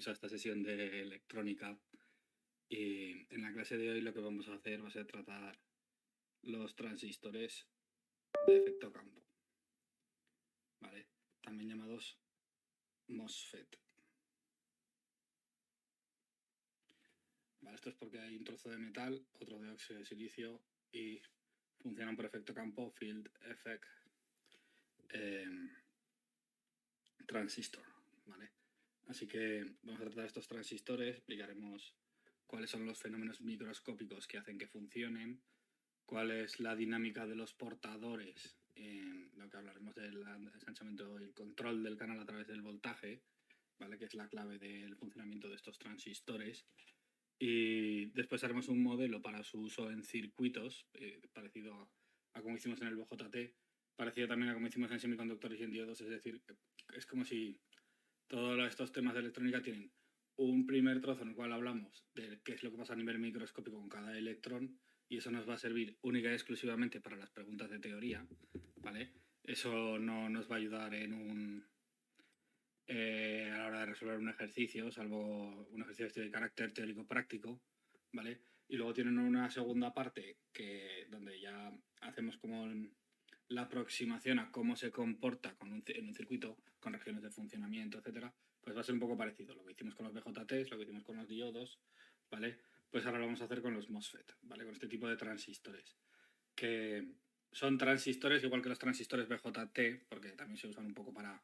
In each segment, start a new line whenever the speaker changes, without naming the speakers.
bienvenidos a esta sesión de electrónica. Y en la clase de hoy lo que vamos a hacer va a ser tratar los transistores de efecto campo, ¿vale? También llamados MOSFET. ¿Vale? Esto es porque hay un trozo de metal, otro de óxido de silicio y funcionan por efecto campo, field effect transistor, ¿vale? Así que vamos a tratar estos transistores, explicaremos cuáles son los fenómenos microscópicos que hacen que funcionen, cuál es la dinámica de los portadores, en lo que hablaremos del ensanchamiento y el control del canal a través del voltaje, ¿vale? Que es la clave del funcionamiento de estos transistores. Y después haremos un modelo para su uso en circuitos, parecido a como hicimos en el BJT, parecido también a como hicimos en semiconductores y en diodos, es decir, es como si todos estos temas de electrónica tienen un primer trozo en el cual hablamos de qué es lo que pasa a nivel microscópico con cada electrón, y eso nos va a servir única y exclusivamente para las preguntas de teoría, ¿vale? Eso no nos va a ayudar en a la hora de resolver un ejercicio, salvo un ejercicio de carácter teórico práctico, ¿vale? Y luego tienen una segunda parte donde ya hacemos como la aproximación a cómo se comporta en un circuito con regiones de funcionamiento, etcétera. Pues va a ser un poco parecido. Lo que hicimos con los BJTs, lo que hicimos con los diodos, ¿vale? Pues ahora lo vamos a hacer con los MOSFET, ¿vale? Con este tipo de transistores, que son transistores igual que los transistores BJT, porque también se usan un poco para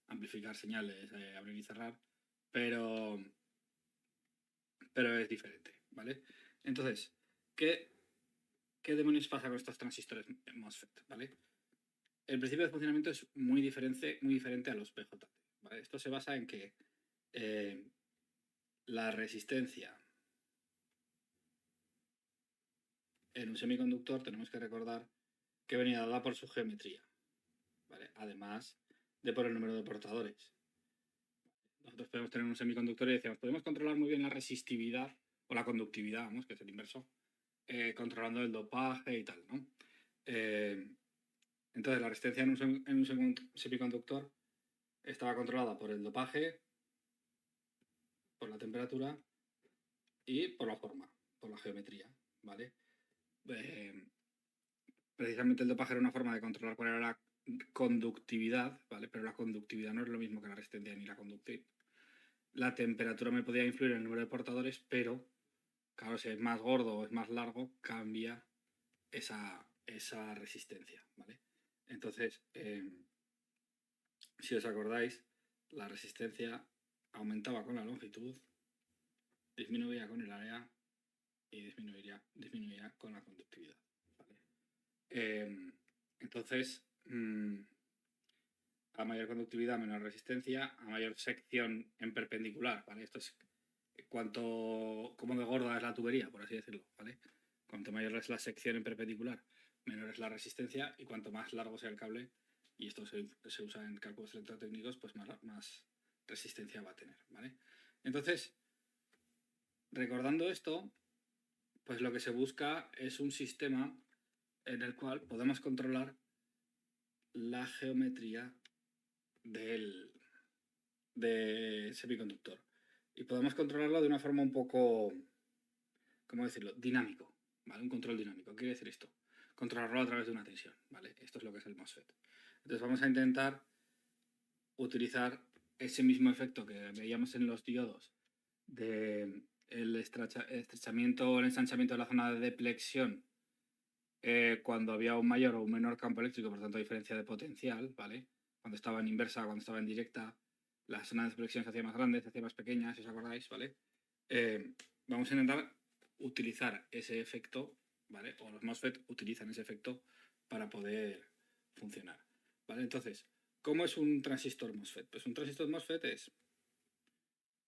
amplificar señales, abrir y cerrar, pero es diferente, ¿vale? Entonces, ¿qué demonios pasa con estos transistores MOSFET, ¿vale? El principio de funcionamiento es muy diferente a los BJT, ¿vale? Esto se basa en que la resistencia en un semiconductor tenemos que recordar que venía dada por su geometría, ¿vale? Además de por el número de portadores. Nosotros podemos tener un semiconductor y decíamos, podemos controlar muy bien la resistividad o la conductividad, ¿no? Que es el inverso, controlando el dopaje y tal, ¿no? Entonces la resistencia en un semiconductor estaba controlada por el dopaje, por la temperatura y por la forma, por la geometría, ¿vale? Precisamente el dopaje era una forma de controlar cuál era la conductividad, ¿vale? Pero la conductividad no es lo mismo que la resistencia ni la conductividad. La temperatura me podía influir en el número de portadores, pero claro, si es más gordo o es más largo, cambia esa resistencia, ¿vale? Entonces, si os acordáis, la resistencia aumentaba con la longitud, disminuía con el área y disminuía con la conductividad, ¿vale? Entonces, a mayor conductividad, menor resistencia, a mayor sección en perpendicular, ¿vale? Esto es cómo de gorda es la tubería, por así decirlo, ¿vale? Cuanto mayor es la sección en perpendicular, menor es la resistencia, y cuanto más largo sea el cable, y esto se usa en cálculos electrotécnicos, pues más resistencia va a tener, ¿vale? Entonces, recordando esto, pues lo que se busca es un sistema en el cual podemos controlar la geometría del semiconductor. Y podemos controlarlo de una forma un poco, ¿cómo decirlo?, dinámico, ¿vale? Un control dinámico. ¿Qué quiere decir esto? Controlarlo a través de una tensión, ¿vale? Esto es lo que es el MOSFET. Entonces vamos a intentar utilizar ese mismo efecto que veíamos en los diodos de el estrechamiento o el ensanchamiento de la zona de deplexión cuando había un mayor o un menor campo eléctrico, por tanto diferencia de potencial, ¿vale? Cuando estaba en inversa, cuando estaba en directa, la zona de deplexión se hacía más grande, se hacía más pequeña, si os acordáis, ¿vale? Vamos a intentar utilizar ese efecto, ¿vale? O los MOSFET utilizan ese efecto para poder funcionar, ¿vale? Entonces, ¿cómo es un transistor MOSFET? Pues un transistor MOSFET es,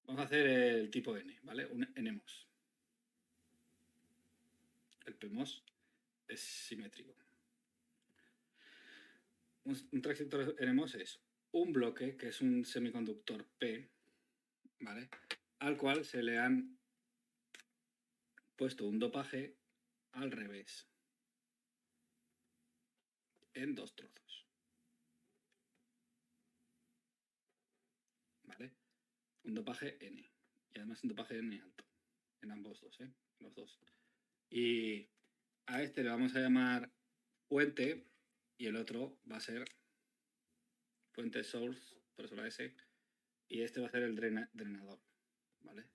vamos a hacer el tipo N, ¿vale? Un NMOS. El PMOS es simétrico. Un transistor NMOS es un bloque que es un semiconductor P, ¿vale? Al cual se le han puesto un dopaje al revés en dos trozos, ¿vale? un dopaje N. Y además un dopaje N alto. En ambos dos, los dos. Y a este le vamos a llamar fuente y el otro va a ser fuente source, por eso la S. Y este va a ser el drenador, ¿vale?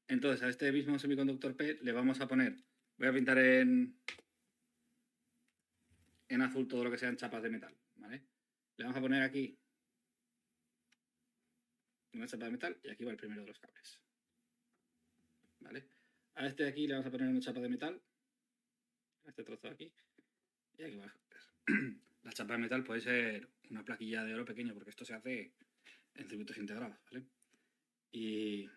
Entonces a este mismo semiconductor P le vamos a poner, voy a pintar en azul todo lo que sean chapas de metal, ¿vale? Le vamos a poner aquí una chapa de metal y aquí va el primero de los cables, ¿vale? A este de aquí le vamos a poner una chapa de metal, a este trozo de aquí, y aquí va. La chapa de metal puede ser una plaquilla de oro pequeño, porque esto se hace en circuitos integrados, ¿vale? Y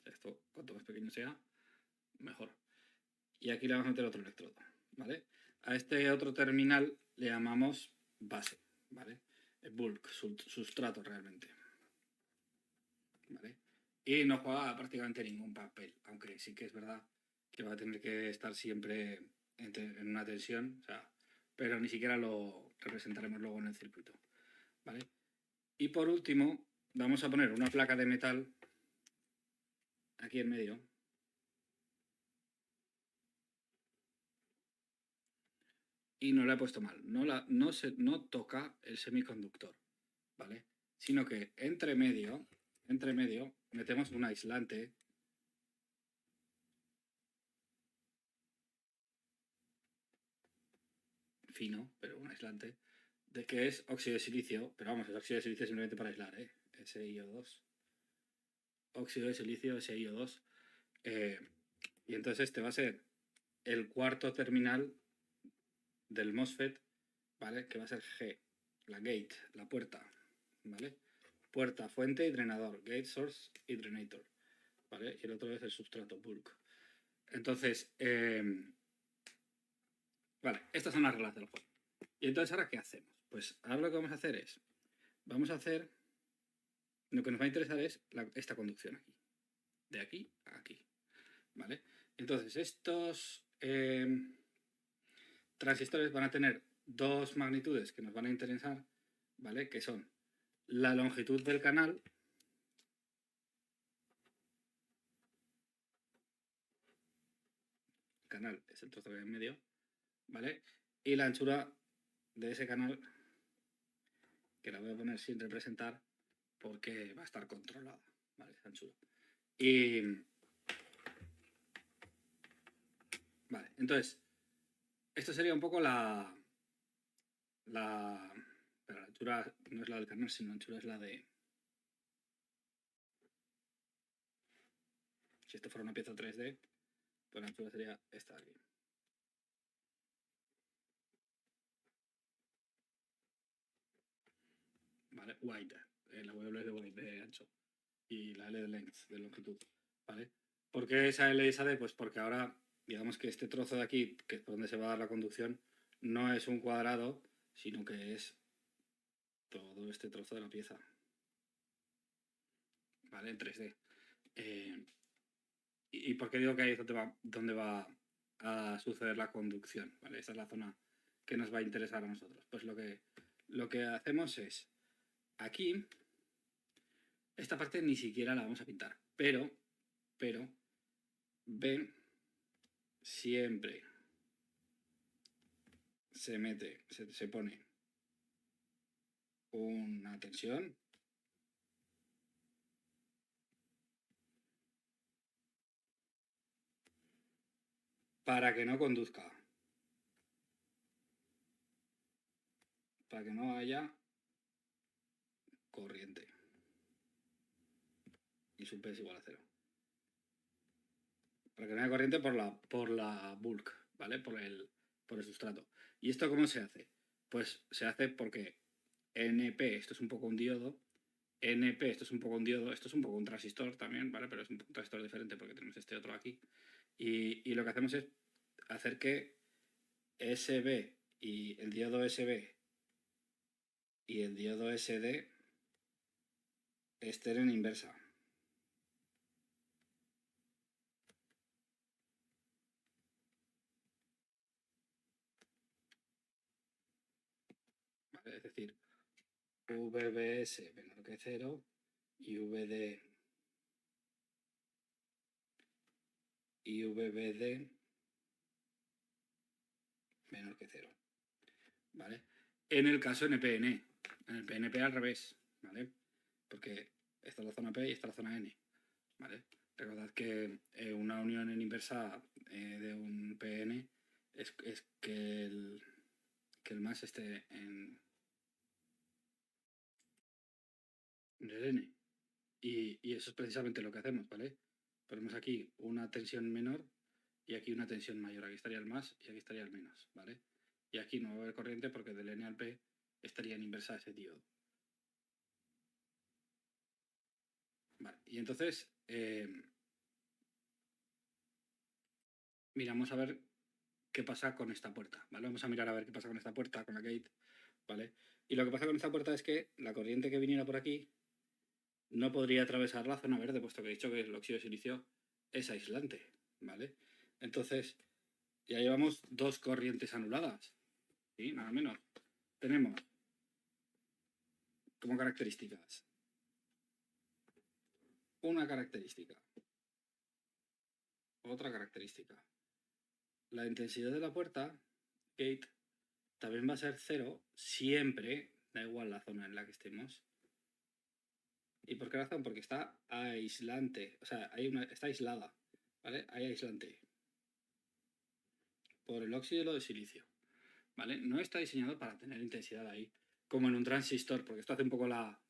esto, cuanto más pequeño sea, mejor. Y aquí le vamos a meter otro electrodo, ¿vale? A este otro terminal le llamamos base, ¿vale? El bulk, sustrato realmente, ¿vale? Y no juega prácticamente ningún papel, aunque sí que es verdad que va a tener que estar siempre en una tensión, o sea, pero ni siquiera lo representaremos luego en el circuito, ¿vale? Y por último, vamos a poner una placa de metal aquí en medio. Y no la he puesto mal, no toca el semiconductor, ¿vale? Sino que entre medio metemos un aislante fino, pero un aislante, de que es óxido de silicio, pero vamos, es óxido de silicio simplemente para aislar, SiO2. Óxido de silicio, SiO2. Y entonces este va a ser el cuarto terminal del MOSFET, ¿vale? Que va a ser G, la gate, la puerta, ¿vale? Puerta, fuente y drenador, gate, source y drenator, ¿vale? Y el otro es el sustrato, bulk. Entonces, vale, estas son las reglas del juego. Y entonces, ¿ahora qué hacemos? Pues ahora lo que vamos a hacer es, lo que nos va a interesar es esta conducción aquí, de aquí a aquí, ¿vale? Entonces, estos transistores van a tener dos magnitudes que nos van a interesar, ¿vale? Que son la longitud del canal, es el trozo que hay en medio, ¿vale? Y la anchura de ese canal, que la voy a poner sin representar porque va a estar controlada, ¿vale? Esa anchura. Y vale, entonces, esto sería un poco pero la anchura no es la del canal, sino la anchura es la de... Si esto fuera una pieza 3D, pues la anchura sería esta de aquí. ¿Vale? Wide, la W es de wide, de ancho. Y la L de length, de longitud, ¿vale? ¿Por qué esa L y esa D? Pues porque ahora, digamos que este trozo de aquí, que es por donde se va a dar la conducción, no es un cuadrado, sino que es todo este trozo de la pieza, ¿vale? En 3D. ¿Y por qué digo que ahí es donde va a suceder la conducción? ¿Vale? Esa es la zona que nos va a interesar a nosotros. Pues lo que hacemos es, aquí, esta parte ni siquiera la vamos a pintar, pero, ven, siempre se pone una tensión para que no conduzca, para que no haya corriente y su P es igual a 0. Para que no haya corriente por la bulk, ¿vale? Por el sustrato. ¿Y esto cómo se hace? Pues se hace porque NP, esto es un poco un diodo, NP, esto es un poco un diodo, esto es un poco un transistor también, ¿vale? Pero es un transistor diferente porque tenemos este otro aquí. Y lo que hacemos es hacer que SB y el diodo SB y el diodo SD estén en inversa. ¿Vale? Es decir, VBS menor que 0 y VBD menor que 0, ¿vale? En el caso NPN, en el PNP al revés, ¿vale? Porque esta es la zona P y esta es la zona N, ¿vale? Recordad que una unión en inversa de un PN es que el más esté en el N. Y eso es precisamente lo que hacemos, ¿vale? Ponemos aquí una tensión menor y aquí una tensión mayor. Aquí estaría el más y aquí estaría el menos, ¿vale? Y aquí no va a haber corriente porque del N al P estaría en inversa ese diodo. Vale, y entonces miramos a ver qué pasa con esta puerta, ¿vale? Vamos a mirar a ver qué pasa con esta puerta, con la gate, ¿vale? Y lo que pasa con esta puerta es que la corriente que viniera por aquí no podría atravesar la zona verde, puesto que he dicho que el óxido de silicio es aislante, ¿vale? Entonces, ya llevamos dos corrientes anuladas, ¿sí? Nada menos. Tenemos como características una característica, otra característica. La intensidad de la puerta, gate, también va a ser 0 siempre, da igual la zona en la que estemos. ¿Y por qué razón? Porque está aislante, o sea, está aislada, ¿vale? Hay aislante por el óxido de silicio, ¿vale? No está diseñado para tener intensidad ahí, como en un transistor, porque esto hace un poco la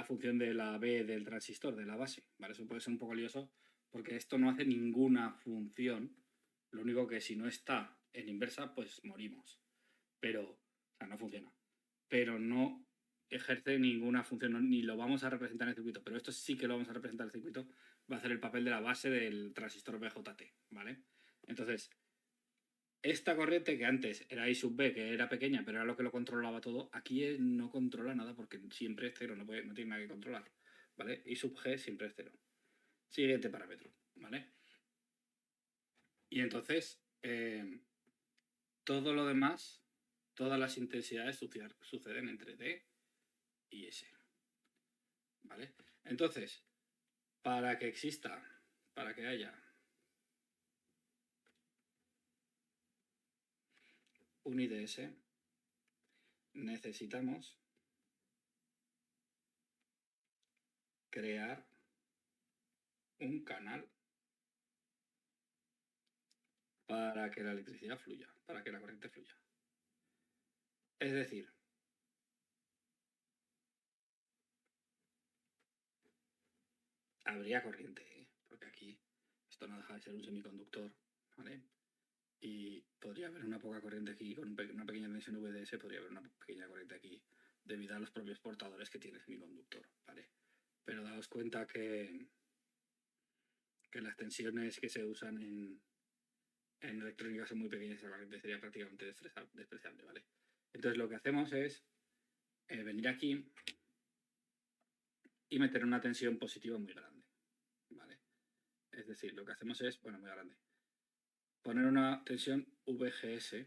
función de la B del transistor, de la base, ¿vale? Eso puede ser un poco lioso, porque esto no hace ninguna función, lo único que si no está en inversa, pues morimos, pero, o sea, no funciona, pero no ejerce ninguna función, ni lo vamos a representar en el circuito, pero esto sí que lo vamos a representar en el circuito, va a hacer el papel de la base del transistor BJT, ¿vale? Entonces, esta corriente que antes era I sub B, que era pequeña, pero era lo que lo controlaba todo, aquí no controla nada porque siempre es cero, no tiene nada que controlar, ¿vale? I sub G siempre es cero. Siguiente parámetro, ¿vale? Y entonces, todo lo demás, todas las intensidades suceden entre D y S, ¿vale? Entonces, para que exista, para que haya un IDS, necesitamos crear un canal para que la electricidad fluya, para que la corriente fluya. Es decir, habría corriente, porque aquí esto no deja de ser un semiconductor, ¿vale? Y podría haber una poca corriente aquí, con una pequeña tensión VDS, podría haber una pequeña corriente aquí, debido a los propios portadores que tiene el semiconductor, ¿vale? Pero daos cuenta que las tensiones que se usan en electrónica son muy pequeñas, esa corriente sería prácticamente despreciable, ¿vale? Entonces lo que hacemos es venir aquí y meter una tensión positiva muy grande, ¿vale? Es decir, lo que hacemos es, bueno, muy grande, poner una tensión VGS,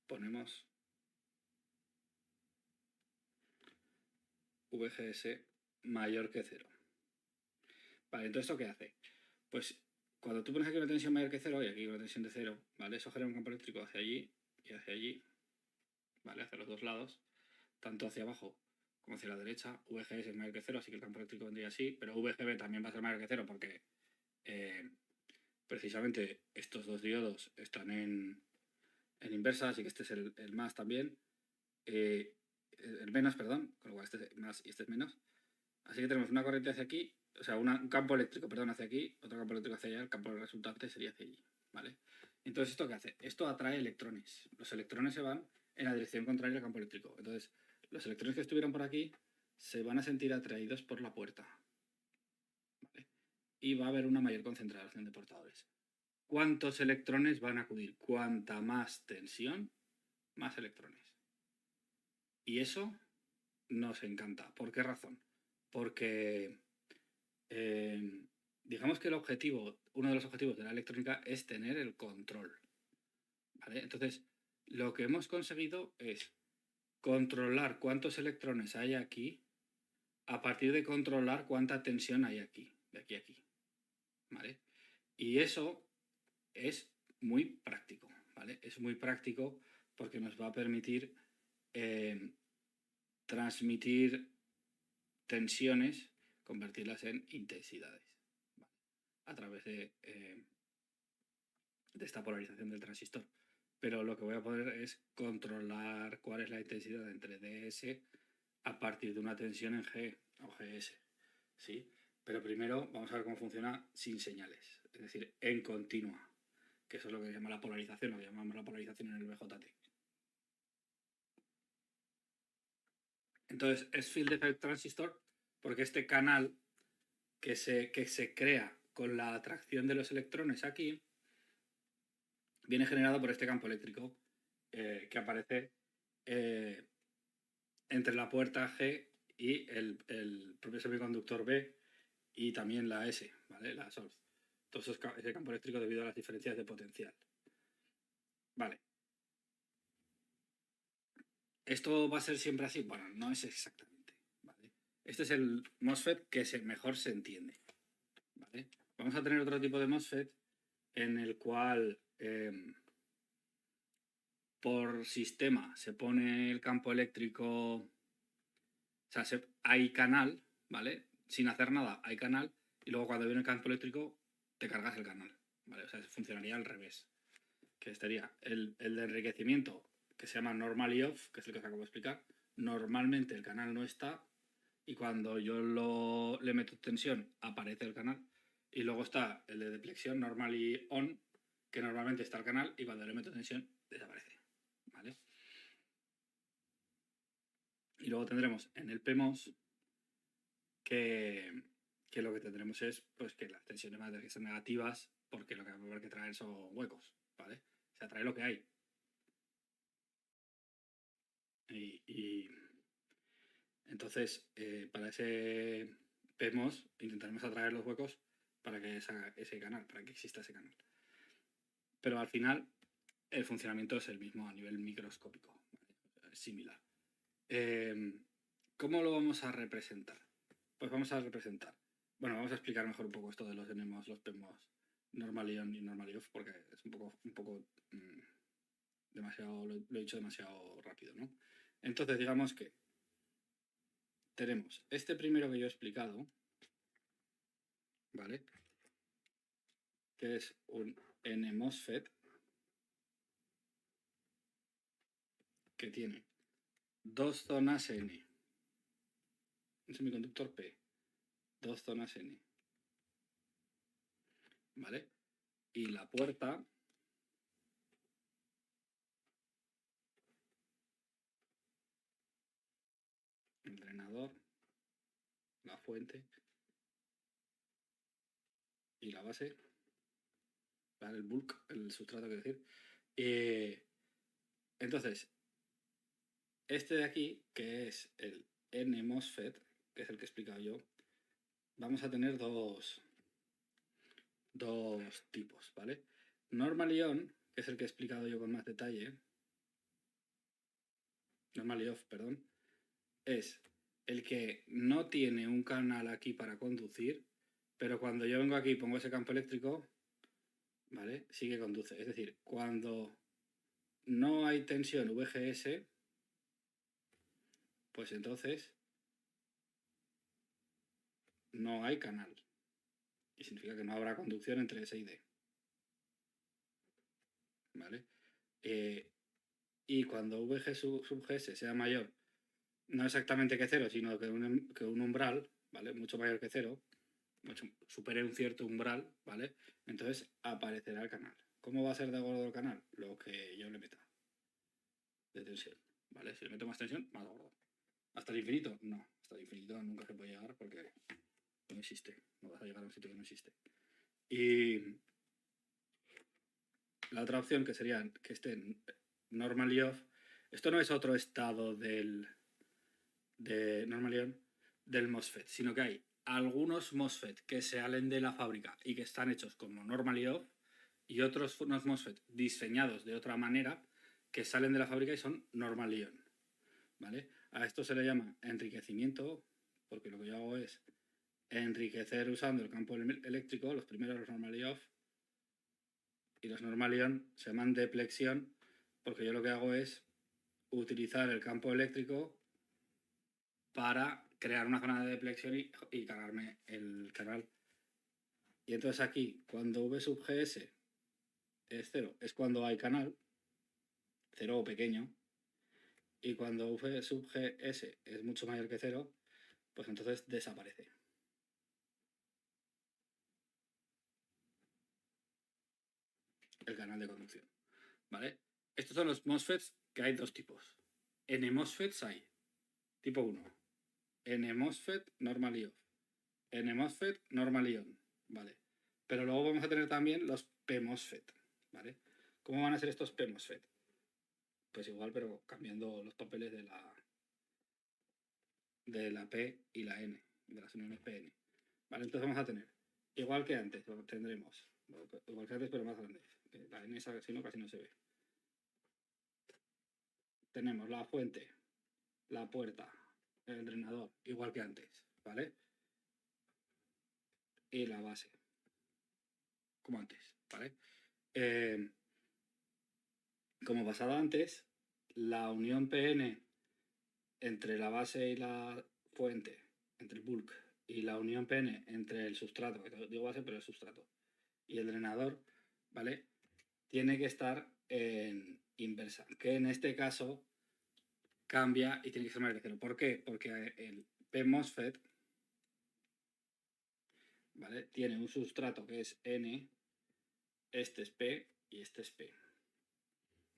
ponemos VGS mayor que 0. Vale, entonces ¿esto qué hace? Pues cuando tú pones aquí una tensión mayor que 0 y aquí una tensión de 0, ¿vale? Eso genera un campo eléctrico hacia allí y hacia allí, ¿vale? Hacia los dos lados, tanto hacia abajo como hacia la derecha. VGS es mayor que 0, así que el campo eléctrico vendría así, pero VGB también va a ser mayor que 0 porque precisamente estos dos diodos están en inversa, así que este es el más también. El menos, perdón, con lo cual este es más y este es menos. Así que tenemos una corriente hacia aquí, o sea, un campo eléctrico, perdón, hacia aquí, otro campo eléctrico hacia allá, el campo resultante sería hacia allí, ¿vale? Entonces, ¿esto qué hace? Esto atrae electrones. Los electrones se van en la dirección contraria al campo eléctrico. Entonces, los electrones que estuvieran por aquí se van a sentir atraídos por la puerta, ¿vale? Y va a haber una mayor concentración de portadores. ¿Cuántos electrones van a acudir? Cuanta más tensión, más electrones. Y eso nos encanta. ¿Por qué razón? Porque digamos que uno de los objetivos de la electrónica es tener el control, ¿vale? Entonces, lo que hemos conseguido es controlar cuántos electrones hay aquí a partir de controlar cuánta tensión hay aquí, de aquí a aquí, ¿vale? Y eso es muy práctico, ¿vale? Es muy práctico porque nos va a permitir transmitir tensiones, convertirlas en intensidades, ¿vale? A través de esta polarización del transistor. Pero lo que voy a poder es controlar cuál es la intensidad entre DS a partir de una tensión en G o GS, ¿sí? Pero primero vamos a ver cómo funciona sin señales, es decir, en continua, que eso es lo que se llama la polarización, lo que llamamos la polarización en el BJT. Entonces, es field effect transistor porque este canal que se crea con la atracción de los electrones aquí viene generado por este campo eléctrico que aparece entre la puerta G y el propio semiconductor B y también la S, ¿vale? La source. Todo eso es ese campo eléctrico debido a las diferencias de potencial. Vale. ¿Esto va a ser siempre así? Bueno, no es exactamente, ¿vale? Este es el MOSFET que mejor se entiende, ¿vale? Vamos a tener otro tipo de MOSFET en el cual por sistema se pone el campo eléctrico, o sea, hay canal, ¿vale? Sin hacer nada, hay canal, y luego cuando viene el campo eléctrico te cargas el canal, ¿vale? O sea, funcionaría al revés, que estaría el de enriquecimiento, que se llama normally off, que es el que os acabo de explicar. Normalmente el canal no está, y cuando yo le meto tensión aparece el canal. Y luego está el de deflexión, normally on, que normalmente está el canal y cuando le meto tensión desaparece, ¿vale? Y luego tendremos en el PMOS que lo que tendremos es pues que las tensiones van a tener que ser negativas porque lo que va a haber que traer son huecos, ¿vale? O sea, trae lo que hay. Y entonces, para ese PMOS intentaremos atraer los huecos para que ese canal, para que exista ese canal. Pero al final el funcionamiento es el mismo a nivel microscópico, ¿vale? Es similar. ¿Cómo lo vamos a representar? Pues vamos a representar. Bueno, vamos a explicar mejor un poco esto de los NMOS, los PMOS, normally on y normally off, porque es un poco demasiado, lo he dicho demasiado rápido, ¿no? Entonces, digamos que tenemos este primero que yo he explicado, ¿vale? Que es un NMOSFET que tiene dos zonas N, un semiconductor P, dos zonas N, ¿vale? Y la puerta el drenador, la fuente y la base, ¿vale? El bulk, el sustrato, quiero decir. Entonces, este de aquí, que es el NMOSFET, que es el que he explicado yo, vamos a tener dos tipos, ¿vale? Normally on, que es el que he explicado yo con más detalle, normally off, perdón, es el que no tiene un canal aquí para conducir, pero cuando yo vengo aquí y pongo ese campo eléctrico, ¿vale? Sí que conduce. Es decir, cuando no hay tensión VGS, pues entonces no hay canal. Y significa que no habrá conducción entre S y D. ¿Vale? Y cuando VG sub GS sea mayor, no exactamente que cero, sino que un umbral, ¿vale? Mucho mayor que cero, supere un cierto umbral, ¿vale? Entonces aparecerá el canal. ¿Cómo va a ser de gordo el canal? Lo que yo le meta de tensión, ¿vale? Si le meto más tensión, más gordo. ¿Hasta el infinito? No, hasta el infinito nunca se puede llegar porque no existe. No vas a llegar a un sitio que no existe. Y la otra opción que sería que esté normally off. Esto no es otro estado de normally on del MOSFET, sino que hay algunos MOSFET que se salen de la fábrica y que están hechos como normally off y otros unos MOSFET diseñados de otra manera que salen de la fábrica y son normal-ion, ¿vale? A esto se le llama enriquecimiento, porque lo que yo hago es enriquecer usando el campo eléctrico, los primeros, los normal-ion, y los normal-ion se llaman deplexión, porque yo lo que hago es utilizar el campo eléctrico para crear una zona de deplexión y cargarme el canal. Y entonces aquí, cuando V sub GS es 0, es cuando hay canal, 0 o pequeño, y cuando V sub GS es mucho mayor que 0, pues entonces desaparece. El canal de conducción, ¿vale? Estos son los MOSFETs, que hay dos tipos. En MOSFETs hay tipo 1, N-MOSFET normal-ion, N-MOSFET normal-ion, ¿vale? Pero luego vamos a tener también los P-MOSFET, ¿vale? ¿Cómo van a ser estos P-MOSFET? Pues igual, pero cambiando los papeles de la P y la N, de las uniones PN. ¿Vale? Entonces vamos a tener, igual que antes, tendremos, igual que antes, pero más grande. La N esa, si no, casi no se ve. Tenemos la fuente, la puerta, el drenador, igual que antes, ¿vale? Y la base, como antes, ¿vale? Como pasaba antes, la unión PN entre la base y la fuente, entre el bulk, y la unión PN entre el sustrato, que digo base, pero es sustrato, y el drenador, ¿vale? Tiene que estar en inversa, que en este caso cambia y tiene que ser mayor que 0. ¿Por qué? Porque el P-MOSFET, ¿vale? Tiene un sustrato que es N, este es P y este es P.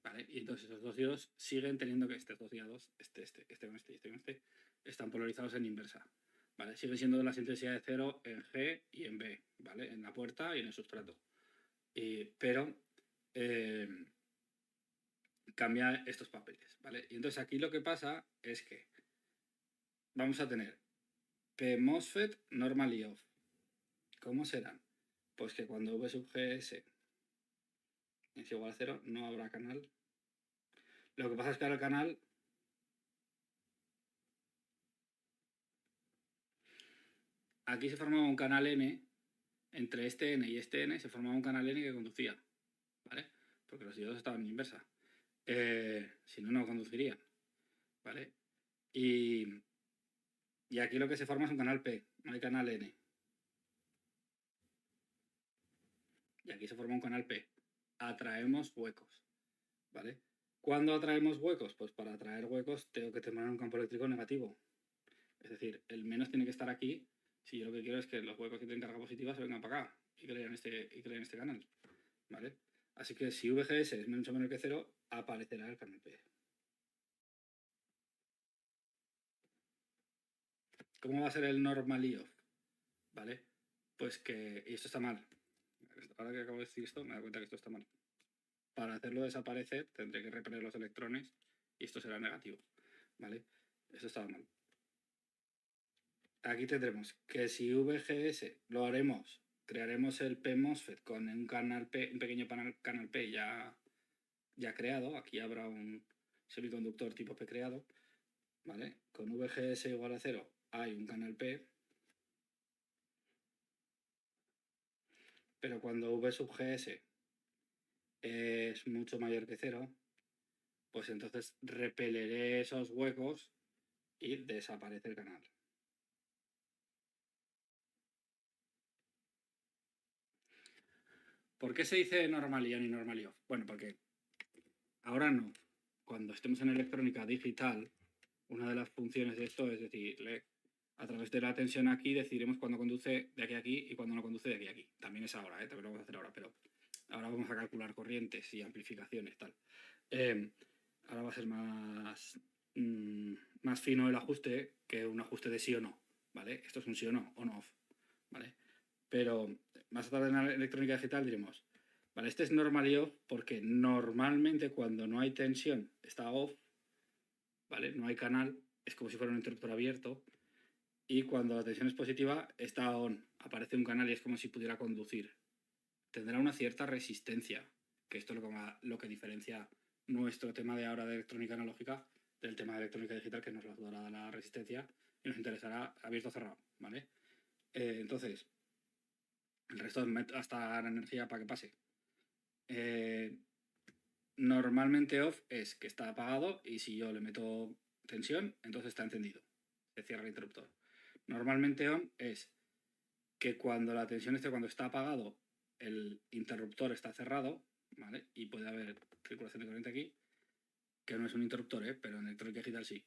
¿Vale? Y entonces esos dos diodos siguen teniendo que estos dos diodos, este con este y este con este, están polarizados en inversa. ¿Vale? Siguen siendo las intensidades de 0 en G y en B, ¿vale? En la puerta y en el sustrato. Pero cambia estos papeles, ¿vale? Y entonces aquí lo que pasa es que vamos a tener P-MOSFET normal y off. ¿Cómo serán? Pues que cuando V sub GS es igual a 0, no habrá canal. Lo que pasa es que ahora el canal aquí se formaba un canal N, entre este N y este N se formaba un canal N que conducía, ¿vale? Porque los diodos estaban en inversa. Si no, no conducirían, ¿vale? Y aquí lo que se forma es un canal P, no hay canal N. Y aquí se forma un canal P. Atraemos huecos, ¿vale? ¿Cuándo atraemos huecos? Pues para atraer huecos tengo que tener un campo eléctrico negativo. Es decir, el menos tiene que estar aquí si yo lo que quiero es que los huecos que tienen carga positiva se vengan para acá y creen este canal, ¿vale? Así que si VGS es mucho menor que 0, aparecerá el canal P. ¿Cómo va a ser el normal-ion? ¿Vale? Pues que... Y esto está mal. Ahora que acabo de decir esto, me doy cuenta que esto está mal. Para hacerlo desaparecer, tendré que repeler los electrones y esto será negativo, ¿vale? Eso estaba mal. Aquí tendremos que si VGS lo haremos, crearemos el P-MOSFET con un canal P, un pequeño canal P ya creado. Aquí habrá un semiconductor tipo P creado, ¿vale? Con VGS igual a 0 hay un canal P, pero cuando V sub GS es mucho mayor que 0, pues entonces repeleré esos huecos y desaparece el canal. ¿Por qué se dice normal-ion y normal-ion? Bueno, porque ahora no. Cuando estemos en electrónica digital, una de las funciones de esto es decirle, a través de la tensión aquí decidiremos cuándo conduce de aquí a aquí y cuándo no conduce de aquí a aquí. También es ahora, también lo vamos a hacer ahora, pero ahora vamos a calcular corrientes y amplificaciones, tal. Ahora va a ser más fino el ajuste que un ajuste de sí o no, ¿vale? Esto es un sí o no, on-off, ¿vale? Pero más tarde en la electrónica digital diremos, vale, este es normal y off porque normalmente cuando no hay tensión está off, ¿vale? No hay canal, es como si fuera un interruptor abierto, y cuando la tensión es positiva está on, aparece un canal y es como si pudiera conducir. Tendrá una cierta resistencia, que esto es lo que diferencia nuestro tema de ahora de electrónica analógica, del tema de electrónica digital, que nos lo dará la resistencia y nos interesará abierto o cerrado, ¿vale? Entonces, el resto es hasta la energía para que pase. Normalmente off es que está apagado y si yo le meto tensión, entonces está encendido. Se cierra el interruptor. Normalmente on es que cuando la tensión cuando está apagado, el interruptor está cerrado, ¿vale? Y puede haber circulación de corriente aquí, que no es un interruptor, pero en electrónica digital sí.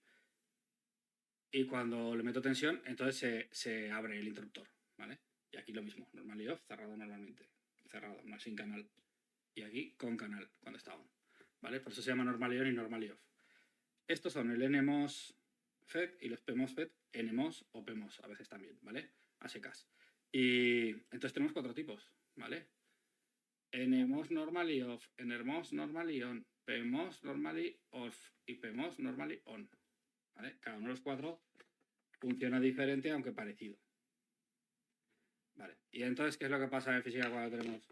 Y cuando le meto tensión, entonces se abre el interruptor, ¿vale? Y aquí lo mismo, normal y off, cerrado normalmente. Cerrado, no sin canal. Y aquí con canal, cuando está on, ¿vale? Por eso se llama normal y on y normal y off. Estos son el NMOS FET y los PMOS FET, NMOS o PMOS a veces también, ¿vale? A secas. Y entonces tenemos 4 tipos, ¿vale? NMOS normal y off, NMOS normal y on, PMOS normal y off y PMOS normal y on, ¿vale? Cada uno de los 4 funciona diferente, aunque parecido. Vale. Y entonces, ¿qué es lo que pasa en física cuando tenemos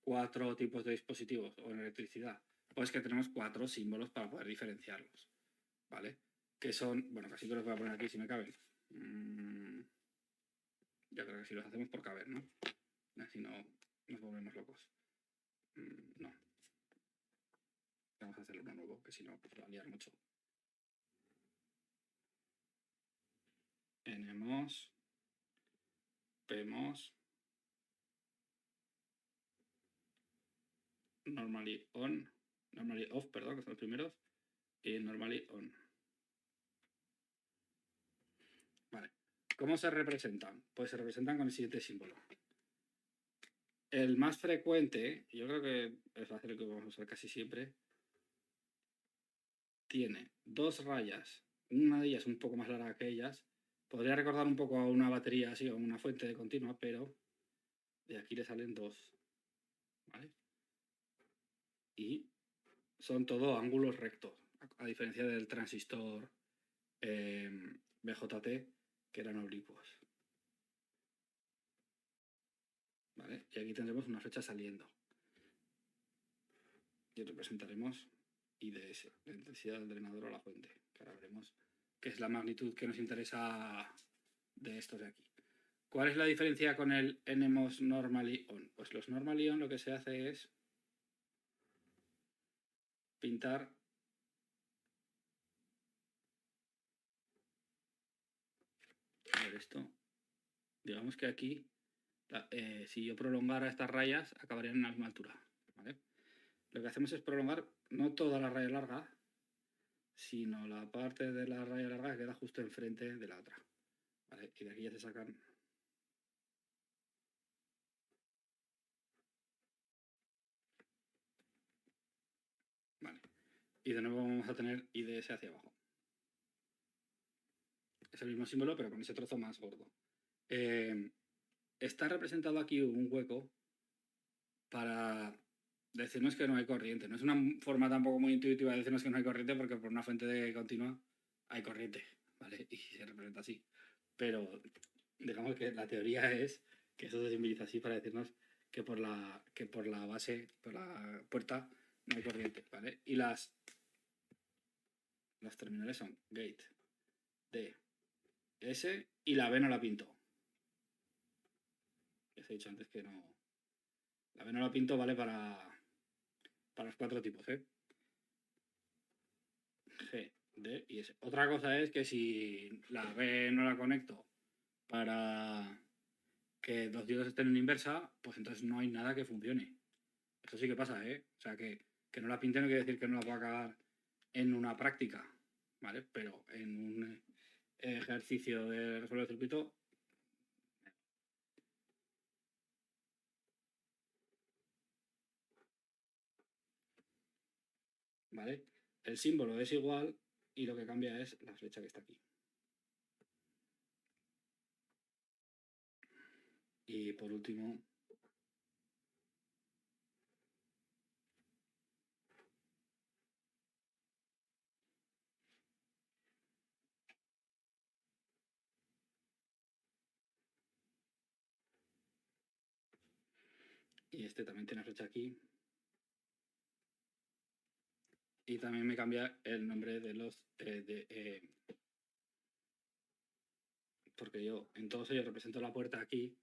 4 tipos de dispositivos o en electricidad? Pues que tenemos 4 símbolos para poder diferenciarlos, ¿vale? Que son, bueno, casi que los voy a poner aquí si me caben. Yo creo que si los hacemos por caber, ¿no? Así no nos volvemos locos. No. Vamos a hacer uno nuevo, que si no, pues va a liar mucho. NMOS, PMOS, normally on, normally off, perdón, que son los primeros, y normally on. Vale. ¿Cómo se representan? Pues se representan con el siguiente símbolo. El más frecuente, yo creo que es fácil que vamos a usar casi siempre, tiene 2 rayas, una de ellas un poco más larga que ellas. Podría recordar un poco a una batería así, o una fuente de continua, pero de aquí le salen 2, ¿vale? Y son todo ángulos rectos, a diferencia del transistor BJT, que eran oblicuos. ¿Vale? Y aquí tendremos una flecha saliendo. Y representaremos IDS, la intensidad del drenador o la fuente, que ahora veremos que es la magnitud que nos interesa de estos de aquí. ¿Cuál es la diferencia con el NMOS normally on? Pues los normally on lo que se hace es pintar a ver esto. Digamos que aquí, si yo prolongara estas rayas, acabarían en la misma altura, ¿vale? Lo que hacemos es prolongar no toda la raya larga, sino la parte de la raya larga que queda justo enfrente de la otra, ¿vale? Y de aquí ya se sacan. Vale. Y de nuevo vamos a tener IDS hacia abajo. Es el mismo símbolo, pero con ese trozo más gordo. Está representado aquí un hueco para decirnos que no hay corriente. No es una forma tampoco muy intuitiva de decirnos que no hay corriente, porque por una fuente de continua hay corriente, ¿vale? Y se representa así. Pero digamos que la teoría es que eso se simboliza así para decirnos que por la base, por la puerta, no hay corriente, ¿vale? Y las terminales son gate, D, S y la B no la pinto. Les he dicho antes que no. La B no la pinto, vale para los 4 tipos, ¿eh? G, D y S. Otra cosa es que si la B no la conecto para que los diodos estén en inversa, pues entonces no hay nada que funcione. Eso sí que pasa, ¿eh? O sea, que no la pinte no quiere decir que no la pueda cagar en una práctica, ¿vale? Pero en un ejercicio de resolver el circuito, ¿vale? El símbolo es igual y lo que cambia es la flecha que está aquí. Y por último, y este también tiene flecha aquí. y también me cambia el nombre de los... porque yo en todos ellos represento la puerta aquí,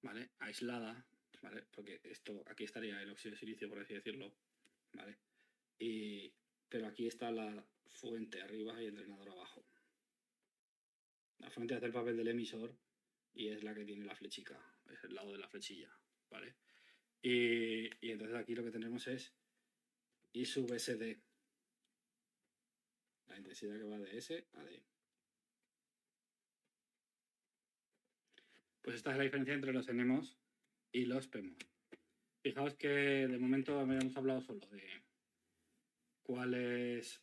¿vale? Aislada, ¿vale? Porque esto, aquí estaría el óxido de silicio, por así decirlo, ¿vale? Pero aquí está la fuente arriba y el drenador abajo. La fuente hace el papel del emisor y es la que tiene la flechica, es el lado de la flechilla, ¿vale? Y entonces aquí lo que tenemos es I sub SD, la intensidad que va de S a D. Pues esta es la diferencia entre los NMOS y los PMOS. Fijaos que de momento hemos hablado solo de cuál es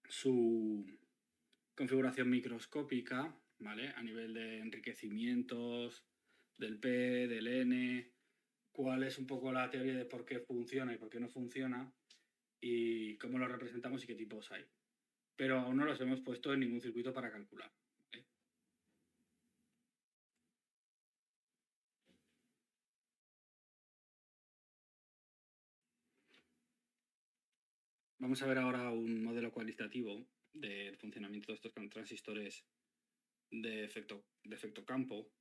su configuración microscópica, ¿vale? A nivel de enriquecimientos, del P, del N, cuál es un poco la teoría de por qué funciona y por qué no funciona, y cómo lo representamos y qué tipos hay. Pero aún no los hemos puesto en ningún circuito para calcular, ¿vale? Vamos a ver ahora un modelo cualitativo del funcionamiento de estos transistores de efecto campo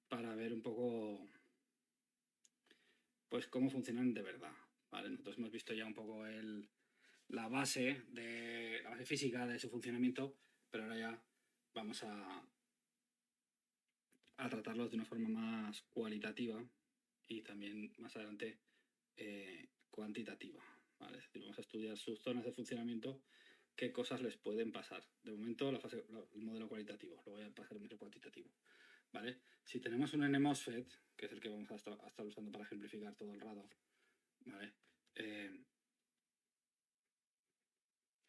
para ver un poco pues cómo funcionan de verdad, ¿vale? Nosotros hemos visto ya un poco la base física de su funcionamiento, pero ahora ya vamos a tratarlos de una forma más cualitativa y también más adelante cuantitativa, ¿vale? Es decir, vamos a estudiar sus zonas de funcionamiento, qué cosas les pueden pasar. De momento el modelo cualitativo, lo voy a pasar al modelo cuantitativo, ¿vale? Si tenemos un NMOSFET, que es el que vamos a estar usando para ejemplificar todo el rato, ¿vale?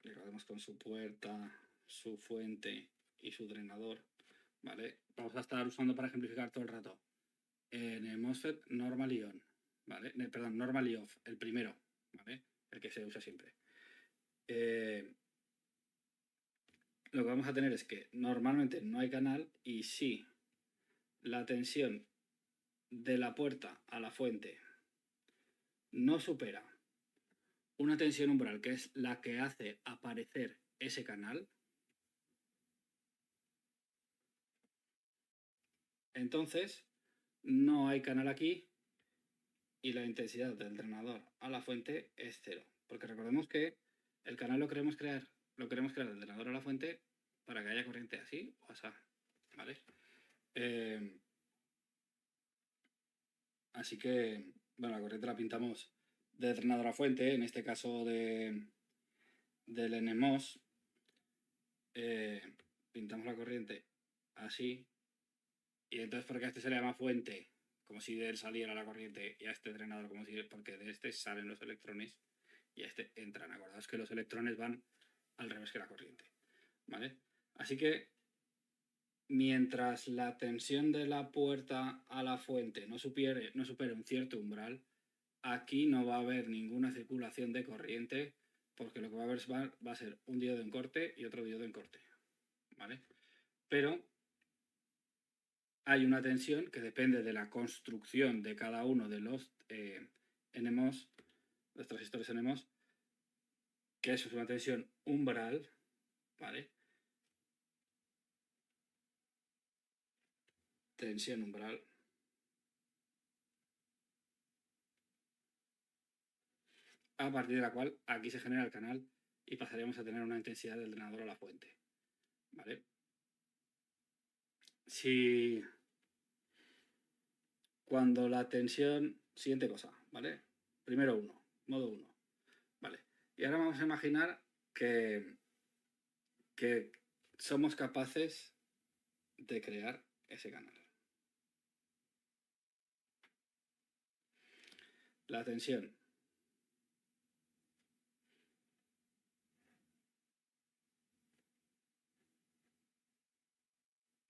Recordemos con su puerta, su fuente y su drenador, ¿vale? Vamos a estar usando para ejemplificar todo el rato en el MOSFET normal y on, ¿vale? Perdón, normal y off, el primero, ¿vale? El que se usa siempre. Lo que vamos a tener es que normalmente no hay canal y si la tensión de la puerta a la fuente no supera una tensión umbral, que es la que hace aparecer ese canal, entonces no hay canal aquí y la intensidad del drenador a la fuente es cero. Porque recordemos que el canal lo queremos crear del drenador a la fuente para que haya corriente así o así, ¿vale? Así que, bueno, la corriente la pintamos de drenador a fuente, en este caso del NMOS. Pintamos la corriente así, y entonces porque a este se le llama fuente, como si de él saliera la corriente, y a este drenador como si, porque de este salen los electrones y a este entran. Acordaos que los electrones van al revés que la corriente, ¿vale? Así que mientras la tensión de la puerta a la fuente no supere un cierto umbral, aquí no va a haber ninguna circulación de corriente, porque lo que va a haber va a ser un diodo en corte y otro diodo en corte, ¿vale? Pero hay una tensión que depende de la construcción de cada uno de los NMOS, los transistores NMOS, que eso es una tensión umbral, ¿vale? Tensión umbral. A partir de la cual aquí se genera el canal y pasaríamos a tener una intensidad del drenador a la fuente, ¿vale? Si cuando la tensión, siguiente cosa, ¿vale? Primero modo 1, ¿vale? Y ahora vamos a imaginar que somos capaces de crear ese canal. La tensión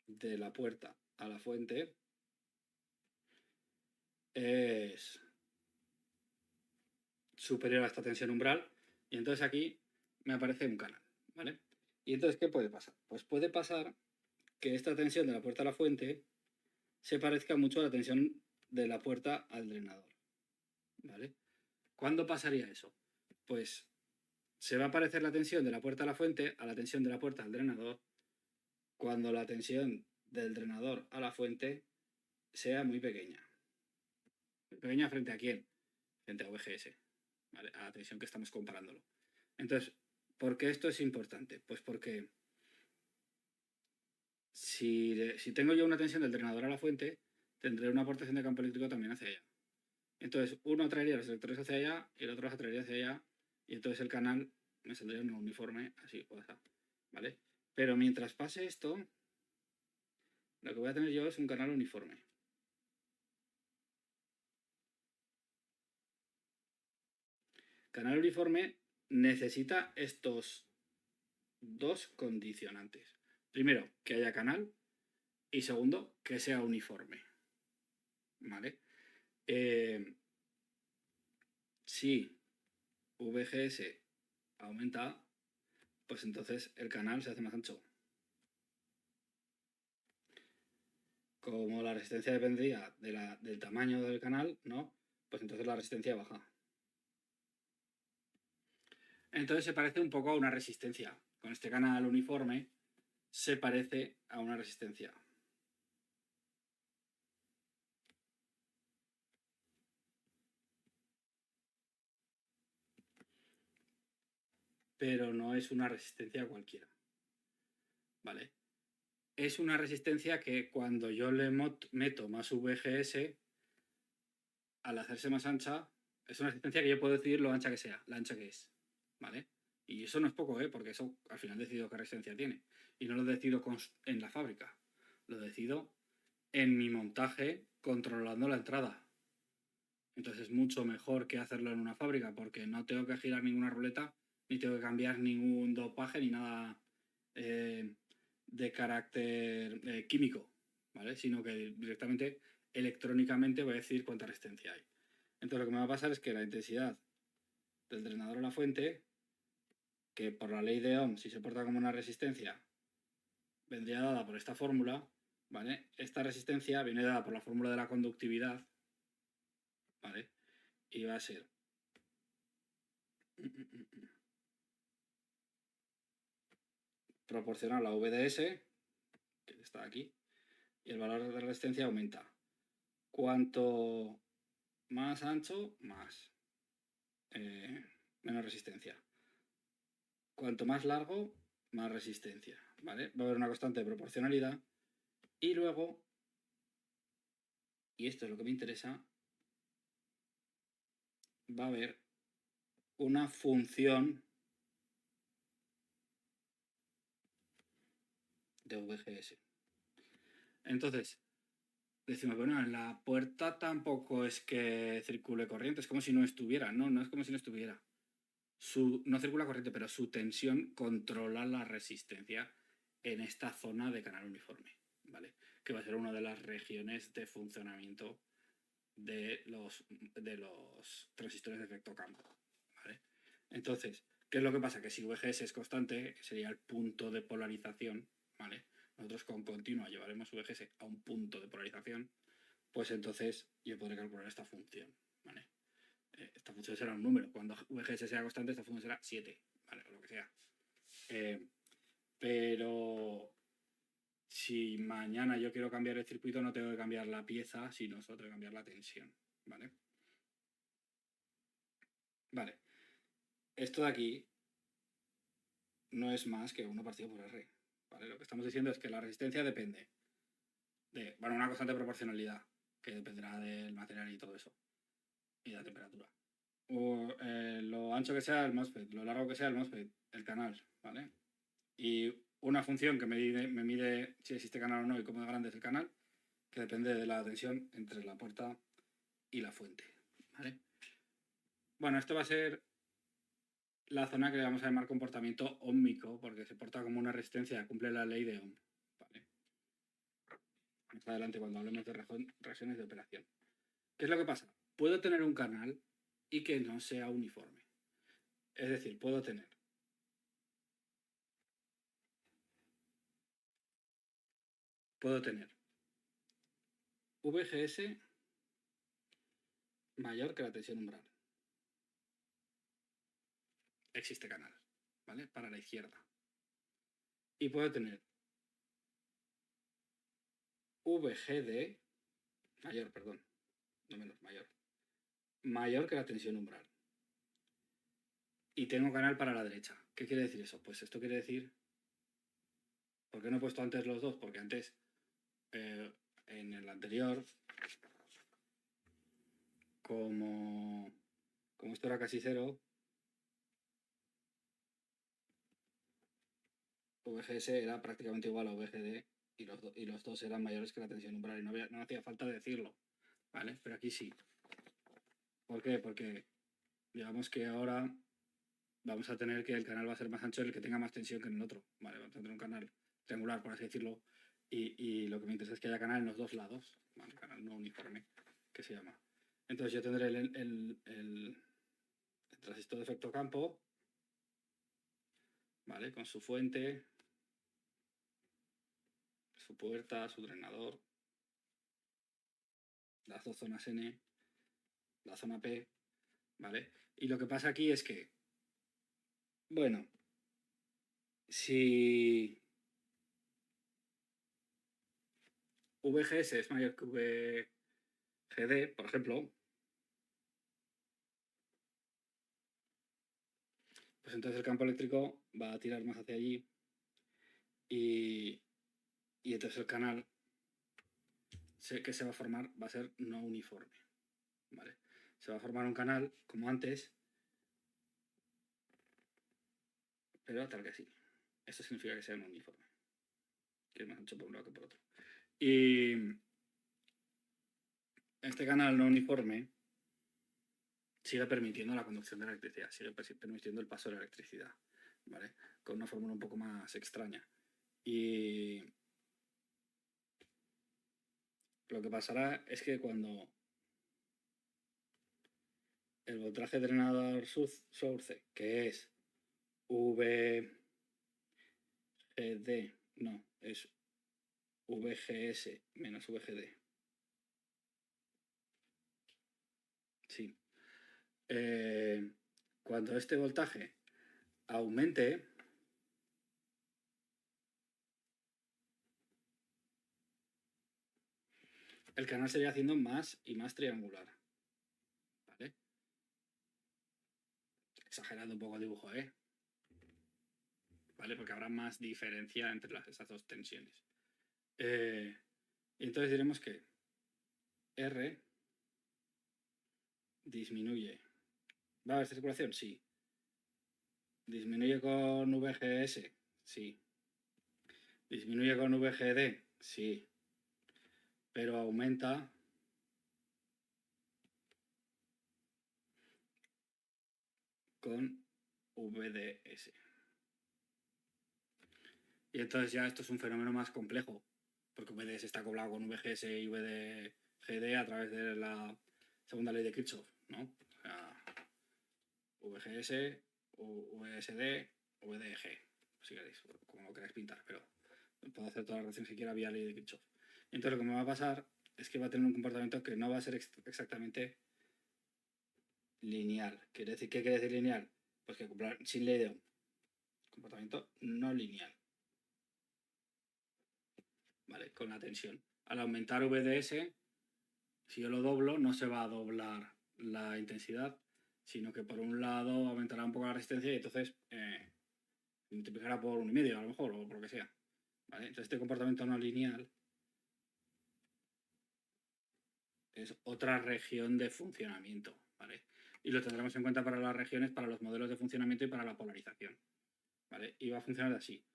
de la puerta a la fuente es superior a esta tensión umbral y entonces aquí me aparece un canal, ¿vale? Y entonces, ¿qué puede pasar? Pues puede pasar que esta tensión de la puerta a la fuente se parezca mucho a la tensión de la puerta al drenador, ¿vale? ¿Cuándo pasaría eso? pues se va a parecer la tensión de la puerta a la fuente a la tensión de la puerta al drenador cuando la tensión del drenador a la fuente sea muy pequeña. ¿Muy pequeña frente a quién? Frente a VGS, ¿vale? A la tensión que estamos comparándolo. Entonces, ¿por qué esto es importante? Pues porque si tengo yo una tensión del drenador a la fuente, tendré una aportación de campo eléctrico también hacia allá. Entonces, uno atraería los electrones hacia allá y el otro los atraería hacia allá, y entonces el canal me saldría un uniforme así, o así, ¿vale? Pero mientras pase esto, lo que voy a tener yo es un canal uniforme. Canal uniforme necesita estos dos condicionantes. Primero, que haya canal, y segundo, que sea uniforme. ¿Vale? Si VGS aumenta, pues entonces el canal se hace más ancho. Como la resistencia dependría del tamaño del canal, ¿no? Pues entonces la resistencia baja. Entonces se parece un poco a una resistencia. Con este canal uniforme se parece a una resistencia. Pero no es una resistencia cualquiera. ¿Vale? Es una resistencia que cuando yo le meto más VGS, al hacerse más ancha, es una resistencia que yo puedo decidir lo ancha que sea, la ancha que es. ¿Vale? Y eso no es poco, porque eso al final decido qué resistencia tiene. Y no lo decido en la fábrica. Lo decido en mi montaje controlando la entrada. Entonces es mucho mejor que hacerlo en una fábrica porque no tengo que girar ninguna ruleta, ni tengo que cambiar ningún dopaje, ni nada de carácter químico, ¿vale? Sino que directamente electrónicamente voy a decir cuánta resistencia hay. Entonces lo que me va a pasar es que la intensidad del drenador a la fuente, que por la ley de Ohm, si se porta como una resistencia, vendría dada por esta fórmula, ¿vale? Esta resistencia viene dada por la fórmula de la conductividad, ¿vale? Y va a ser proporcional a VDS, que está aquí, y el valor de resistencia aumenta. Cuanto más ancho, menos resistencia. Cuanto más largo, más resistencia, ¿vale? Va a haber una constante de proporcionalidad y luego, y esto es lo que me interesa, va a haber una función de VGS. Entonces, decimos, bueno, en la puerta tampoco es que circule corriente, es como si no estuviera, no es como si no estuviera. No circula corriente, pero su tensión controla la resistencia en esta zona de canal uniforme, ¿vale? Que va a ser una de las regiones de funcionamiento de los transistores de efecto campo, ¿vale? Entonces, ¿qué es lo que pasa? Que si VGS es constante, que sería el punto de polarización, ¿vale? Nosotros con continua llevaremos VGS a un punto de polarización, pues entonces yo podré calcular esta función, ¿vale? Esta función será un número. Cuando VGS sea constante, esta función será 7, ¿vale? O lo que sea. Pero si mañana yo quiero cambiar el circuito, no tengo que cambiar la pieza, sino solo tengo que cambiar la tensión, ¿vale? Vale. Esto de aquí no es más que 1 partido por R, ¿vale? Lo que estamos diciendo es que la resistencia depende de, bueno, una constante de proporcionalidad, que dependerá del material y todo eso, y de la temperatura. O lo ancho que sea el MOSFET, lo largo que sea el MOSFET, el canal, ¿vale? Y una función que me mide si existe canal o no y cómo de grande es el canal, que depende de la tensión entre la puerta y la fuente, ¿vale? Bueno, esto va a ser la zona que le vamos a llamar comportamiento óhmico, porque se porta como una resistencia, cumple la ley de Ohm, ¿vale? Más adelante cuando hablemos de regiones de operación. ¿Qué es lo que pasa? Puedo tener un canal y que no sea uniforme. Es decir, puedo tener VGS mayor que la tensión umbral. existe canal, ¿vale? Para la izquierda. Y puedo tener VGD mayor, perdón, no menos, mayor que la tensión umbral. Y tengo canal para la derecha. ¿Qué quiere decir eso? Pues esto quiere decir... ¿Por qué no he puesto antes los dos? Porque antes, en el anterior, como esto era casi cero, VGS era prácticamente igual a VGD y los dos eran mayores que la tensión umbral y no hacía falta decirlo, ¿vale? Pero aquí sí. ¿Por qué? Porque digamos que ahora vamos a tener que el canal va a ser más ancho el que tenga más tensión que en el otro, ¿vale? Vamos a tener un canal triangular, por así decirlo, y lo que me interesa es que haya canal en los dos lados, ¿vale? Canal no uniforme, que se llama. Entonces yo tendré el transistor de efecto campo, ¿vale? Con su fuente, su puerta, su drenador, las dos zonas N, la zona P, ¿vale? Y lo que pasa aquí es que, bueno, si VGS es mayor que VGD, por ejemplo, pues entonces el campo eléctrico va a tirar más hacia allí y entonces el canal que se va a formar va a ser no uniforme, ¿vale? Se va a formar un canal como antes, pero tal que así. Esto significa que sea no uniforme, que es más ancho por un lado que por otro. Y este canal no uniforme sigue permitiendo la conducción de la electricidad, sigue permitiendo el paso de la electricidad, ¿vale? Con una fórmula un poco más extraña. Y lo que pasará es que cuando el voltaje drenador source, que es VGD, no, es VGS menos VGD. Sí. Cuando este voltaje aumente, el canal se irá haciendo más y más triangular. ¿Vale? Exagerando un poco el dibujo, ¿eh? ¿Vale? Porque habrá más diferencia entre esas dos tensiones. Y entonces diremos que R disminuye. ¿Va a haber circulación? Sí. ¿Disminuye con VGS? Sí. ¿Disminuye con VGD? Sí. Pero aumenta con VDS. Y entonces ya esto es un fenómeno más complejo, porque VDS está acoplado con VGS y VDGD a través de la segunda ley de Kirchhoff, ¿no? O sea, VGS, VSD, VDG, si queréis, como lo queráis pintar, pero puedo hacer todas las relaciones que quiera vía ley de Kirchhoff. Entonces lo que me va a pasar es que va a tener un comportamiento que no va a ser exactamente lineal. ¿Qué quiere decir lineal? Pues que acoplar sin ley de Ohm. Comportamiento no lineal. ¿Vale? Con la tensión. Al aumentar VDS, si yo lo doblo, no se va a doblar la intensidad, sino que por un lado aumentará un poco la resistencia y entonces multiplicará por 1,5 a lo mejor, o por lo que sea. ¿Vale? Entonces este comportamiento no lineal es otra región de funcionamiento, ¿vale? Y lo tendremos en cuenta para las regiones, para los modelos de funcionamiento y para la polarización, ¿vale? Y va a funcionar así.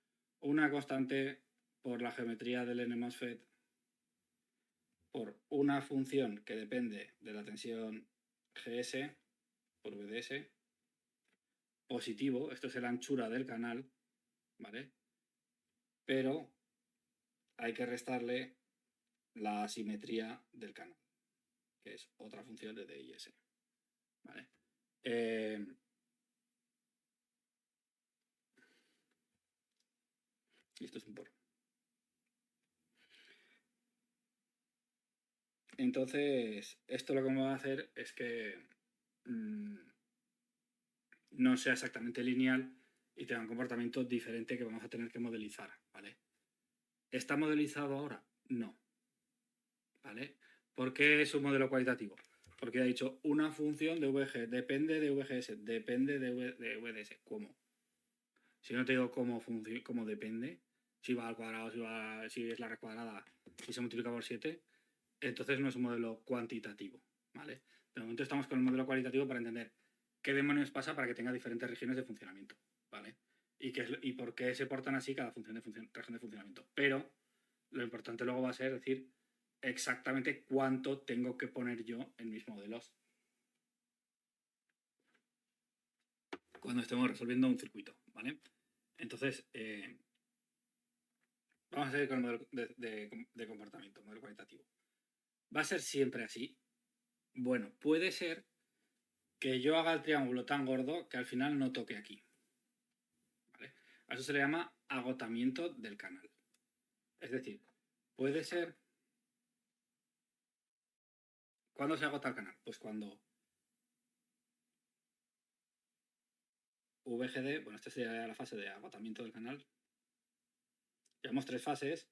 Una constante por la geometría del NMOSFET por una función que depende de la tensión GS por VDS, positivo, esto es la anchura del canal, ¿vale? Pero hay que restarle la asimetría del canal, que es otra función de DIS, ¿vale? Y esto es un por. Entonces, esto lo que me va a hacer es que no sea exactamente lineal y tenga un comportamiento diferente que vamos a tener que modelizar, ¿vale? ¿Está modelizado ahora? No, ¿vale? ¿Por qué es un modelo cualitativo? Porque ha dicho una función de VG depende de VGS, depende de VDS. ¿Cómo? Si no te digo cómo depende, si va al cuadrado, si es la raíz cuadrada, si se multiplica por 7, entonces no es un modelo cuantitativo, ¿vale? De momento estamos con el modelo cualitativo para entender qué demonios pasa para que tenga diferentes regiones de funcionamiento, ¿vale? Y por qué se portan así cada región de funcionamiento. Pero lo importante luego va a ser decir exactamente cuánto tengo que poner yo en mis modelos cuando estemos resolviendo un circuito, ¿vale? Entonces, vamos a seguir con el modelo de comportamiento, modelo cualitativo. ¿Va a ser siempre así? Bueno, puede ser que yo haga el triángulo tan gordo que al final no toque aquí. ¿Vale? A eso se le llama agotamiento del canal. Es decir, puede ser... ¿Cuándo se agota el canal? Pues cuando VGD, bueno, esta sería la fase de agotamiento del canal. Llevamos 3 fases: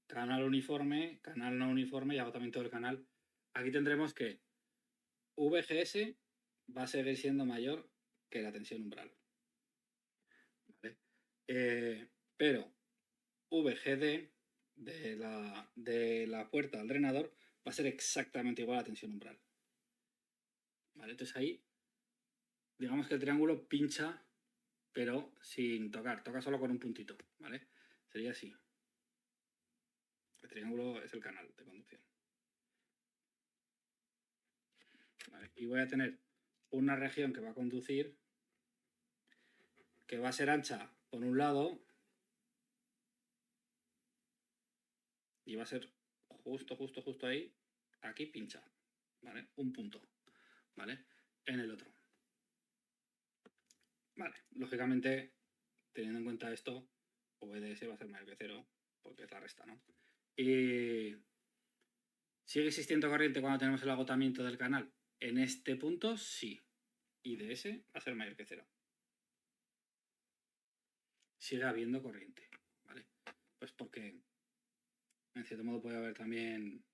canal uniforme, canal no uniforme y agotamiento del canal. Aquí tendremos que VGS va a seguir siendo mayor que la tensión umbral. ¿Vale? Pero VGD de la puerta al drenador va a ser exactamente igual a la tensión umbral. ¿Vale? Entonces ahí, digamos que el triángulo pincha, pero sin tocar, toca solo con un puntito, ¿vale? Sería así. El triángulo es el canal de conducción. ¿Vale? Y voy a tener una región que va a conducir, que va a ser ancha por un lado, y va a ser justo ahí, aquí pincha, ¿vale? Un punto, ¿vale? En el otro. Vale, lógicamente, teniendo en cuenta esto, VDS va a ser mayor que 0, porque es la resta, ¿no? Y ¿sigue existiendo corriente cuando tenemos el agotamiento del canal? En este punto, sí. IDS va a ser mayor que 0. Sigue habiendo corriente, ¿vale? Pues porque, en cierto modo, puede haber también...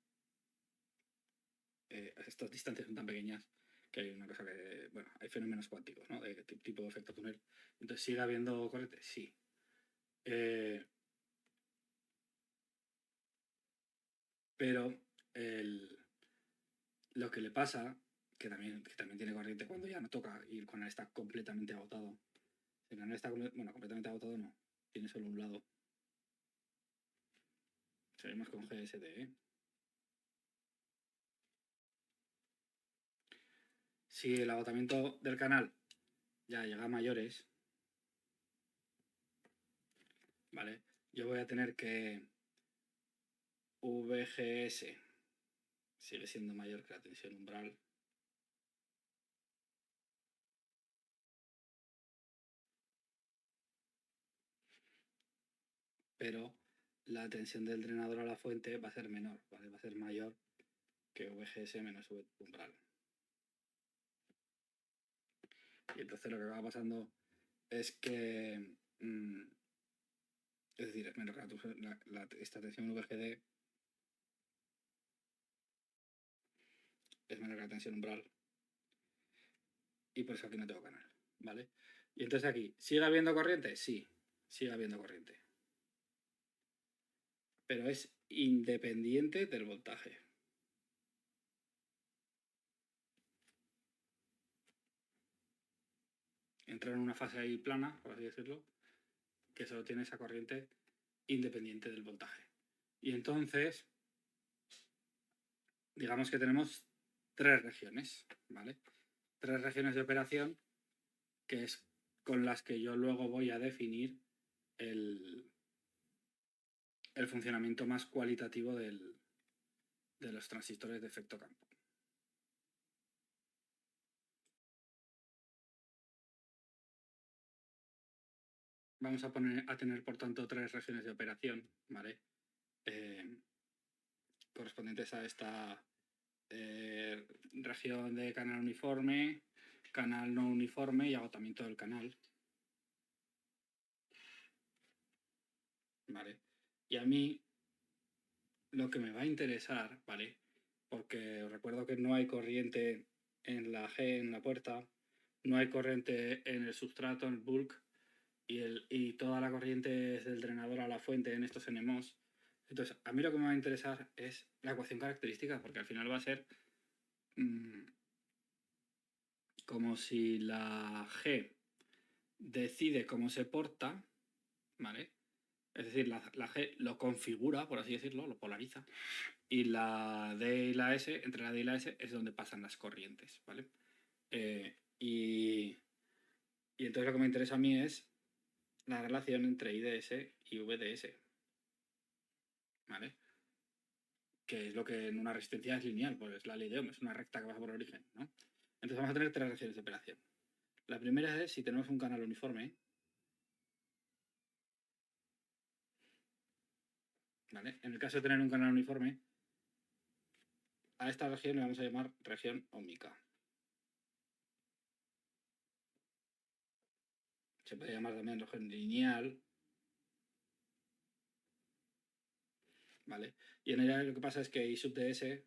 estas distancias son tan pequeñas que hay una cosa que... Bueno, hay fenómenos cuánticos, ¿no? De tipo de efecto túnel. Entonces, ¿sigue habiendo corriente? Sí. Pero lo que le pasa, que también tiene corriente cuando ya no toca y el canal está completamente agotado. El canal está completamente agotado, no. Tiene solo un lado. Seguimos con GSD, ¿eh? Si el agotamiento del canal ya llega a mayores, ¿vale? Yo voy a tener que VGS sigue siendo mayor que la tensión umbral. Pero la tensión del drenador a la fuente va a ser menor, ¿vale? Va a ser mayor que VGS menos umbral. Y entonces lo que va pasando es que... es decir, es menor que esta tensión VGD es menor que la tensión umbral. Y por eso aquí no tengo canal, ¿vale? Y entonces aquí, ¿sigue habiendo corriente? Sí, sigue habiendo corriente. Pero es independiente del voltaje. Entra en una fase ahí plana, por así decirlo, que solo tiene esa corriente independiente del voltaje. Y entonces, digamos que tenemos 3 regiones, ¿vale? 3 regiones de operación, que es con las que yo luego voy a definir el funcionamiento más cualitativo de los transistores de efecto campo. Vamos a tener, por tanto, 3 regiones de operación, ¿vale? Correspondientes a esta región de canal uniforme, canal no uniforme y agotamiento del canal. ¿Vale? Y a mí lo que me va a interesar, ¿vale? Porque os recuerdo que no hay corriente en la G, en la puerta, no hay corriente en el sustrato, en el bulk, y toda la corriente es del drenador a la fuente en estos NMOS. Entonces, a mí lo que me va a interesar es la ecuación característica, porque al final va a ser como si la G decide cómo se porta, ¿vale? Es decir, la G lo configura, por así decirlo, lo polariza, y la D y la S, entre la D y la S es donde pasan las corrientes, ¿vale? Y entonces lo que me interesa a mí es la relación entre IDS y VDS, ¿vale? Que es lo que en una resistencia es lineal, pues es la ley de Ohm, es una recta que pasa por el origen, ¿no? Entonces vamos a tener tres relaciones de operación. La primera es si tenemos un canal uniforme, ¿vale? En el caso de tener un canal uniforme, a esta región le vamos a llamar región óhmica. Se puede llamar también región lineal, ¿vale? Y en ella lo que pasa es que I sub ds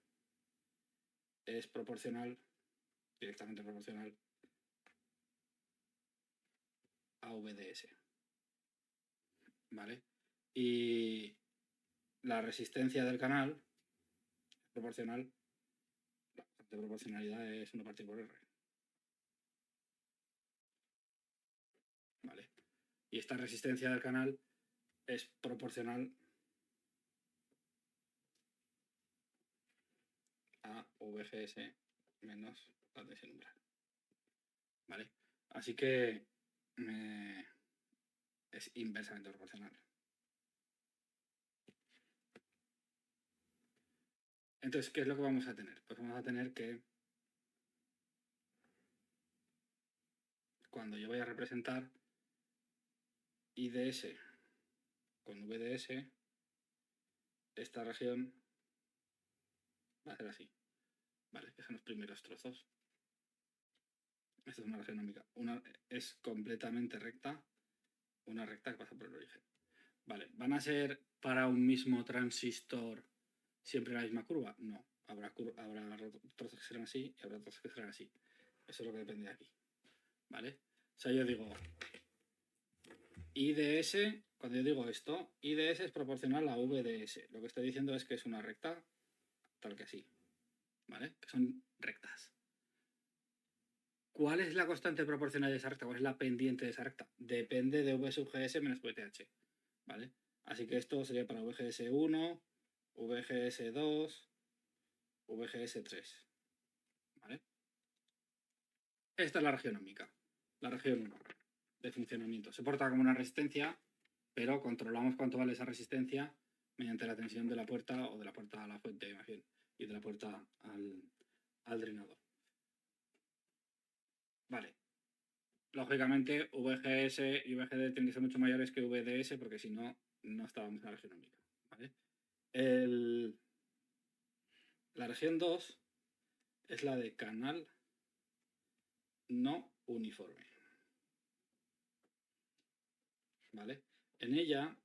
es proporcional, directamente proporcional a VDS, ¿vale? Y la resistencia del canal es proporcional, la de proporcionalidad es 1 partido por R, ¿vale? Y esta resistencia del canal es proporcional a VGS menos la tensión umbral, ¿vale? Así que es inversamente proporcional. Entonces, ¿qué es lo que vamos a tener? Pues vamos a tener que cuando yo voy a representar IDS con VDS, esta región va a ser así, ¿vale? Que son los primeros trozos. Esta es una región óhmica. Una es completamente recta, una recta que pasa por el origen. Vale, ¿van a ser para un mismo transistor siempre la misma curva? No, habrá trozos que serán así y habrá trozos que serán así. Eso es lo que depende de aquí, ¿vale? O sea, yo digo, IDS, cuando yo digo esto, IDS es proporcional a VDS. Lo que estoy diciendo es que es una recta tal que así, ¿vale? Que son rectas. ¿Cuál es la constante proporcional de esa recta? ¿Cuál es la pendiente de esa recta? Depende de V sub GS menos VTH, ¿vale? Así que esto sería para VGS1, VGS2, VGS3, ¿vale? Esta es la región óhmica, la región 1 de funcionamiento. Se porta como una resistencia, pero controlamos cuánto vale esa resistencia mediante la tensión de la puerta o de la puerta a la fuente, más bien, y de la puerta al drenador. Vale. Lógicamente, VGS y VGD tienen que ser mucho mayores que VDS porque si no, no estábamos en la región óhmica, ¿vale? La región 2 es la de canal no uniforme, ¿vale? En ella,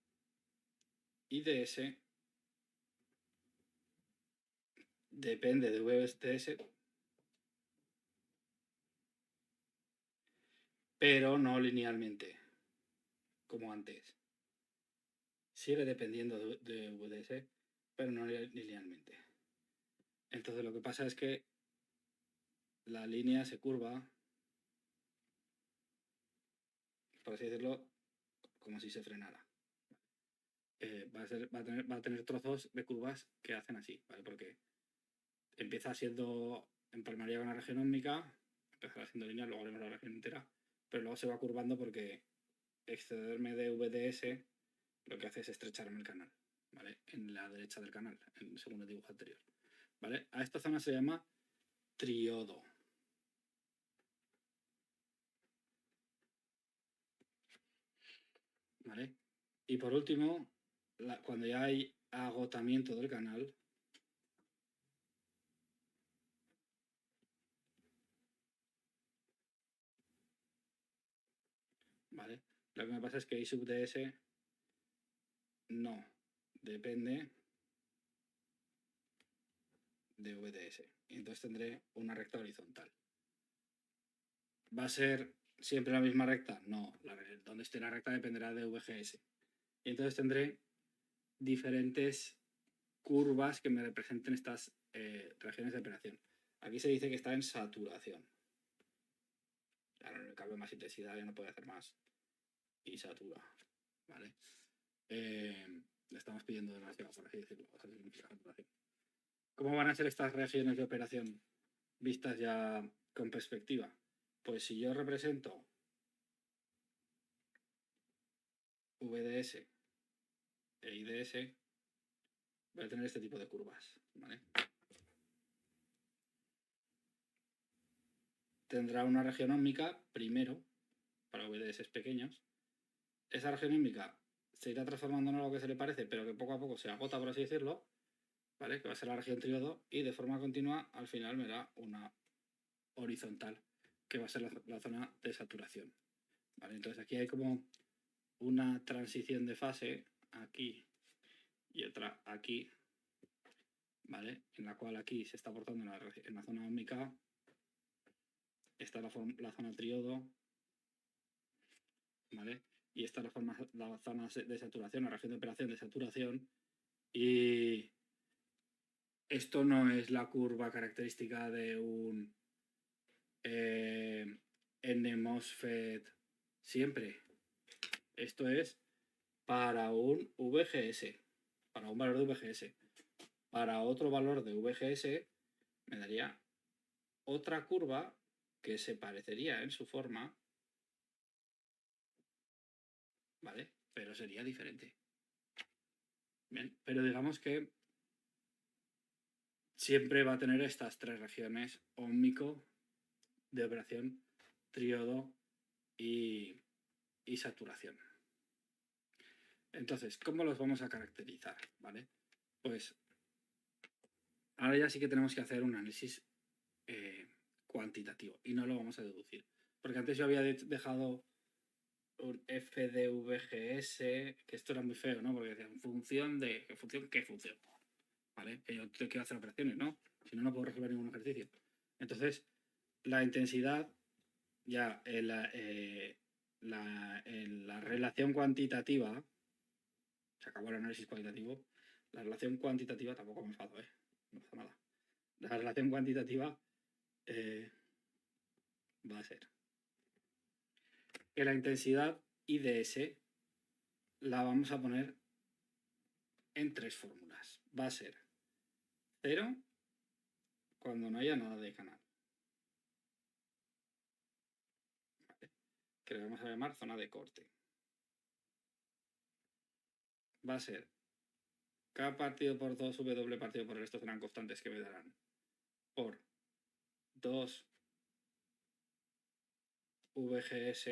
IDS depende de VDS, pero no linealmente, como antes. Sigue dependiendo de VDS, pero no linealmente. Entonces lo que pasa es que la línea se curva, por así decirlo, como si se frenara. Va a tener trozos de curvas que hacen así, ¿vale? Porque empieza siendo empalmaría con la región óhmica, empezará siendo lineal, luego haremos la región entera, pero luego se va curvando porque excederme de VDS lo que hace es estrecharme el canal, ¿vale? En la derecha del canal, según el dibujo anterior, ¿vale? A esta zona se llama triodo. ¿Vale? Y por último, cuando ya hay agotamiento del canal, Lo que me pasa es que I sub ds no depende de VDS. Y entonces tendré una recta horizontal. ¿Va a ser siempre la misma recta? No, donde esté la recta dependerá de VGS. Y entonces tendré diferentes curvas que me representen estas regiones de operación. Aquí se dice que está en saturación. Claro, en el cambio más intensidad ya no puede hacer más. Y satura. ¿Vale? Le estamos pidiendo demasiado, por así decirlo. O sea, significa saturación. ¿Cómo van a ser estas regiones de operación vistas ya con perspectiva? Pues si yo represento VDS e IDS, voy a tener este tipo de curvas, ¿vale? Tendrá una región ómmica primero, para VDS pequeños. Esa región ómmica se irá transformando en algo que se le parece, pero que poco a poco se agota, por así decirlo, ¿vale? Que va a ser la región triodo, y de forma continua al final me da una horizontal, que va a ser la zona de saturación, ¿vale? Entonces aquí hay como una transición de fase aquí y otra aquí, ¿vale? En la cual aquí se está aportando en la zona ómmica, está la zona triodo, ¿vale? Y está la zona de saturación, la región de operación de saturación, y esto no es la curva característica de un NMOSFET siempre. Esto es para un VGS, para un valor de VGS. Para otro valor de VGS me daría otra curva que se parecería en su forma, ¿vale? Pero sería diferente. Bien, pero digamos que siempre va a tener estas tres regiones ómmico, de operación, triodo y saturación. Entonces, ¿cómo los vamos a caracterizar? ¿Vale? Pues ahora ya sí que tenemos que hacer un análisis cuantitativo y no lo vamos a deducir. Porque antes yo había dejado un FDVGS, que esto era muy feo, ¿no? Porque decía, en función de... ¿Qué función? ¿Vale? Que yo quiero hacer operaciones, ¿no? Si no, no puedo resolver ningún ejercicio. Entonces, la intensidad, ya en la relación cuantitativa, se acabó el análisis cuantitativo, la relación cuantitativa, tampoco me enfado, no pasa nada. La relación cuantitativa va a ser que la intensidad IDS la vamos a poner en tres fórmulas. Va a ser 0 cuando no haya nada de canal, ¿vale? Que le vamos a llamar zona de corte. Va a ser K partido por 2, W partido por el resto serán constantes que me darán por 2 VGS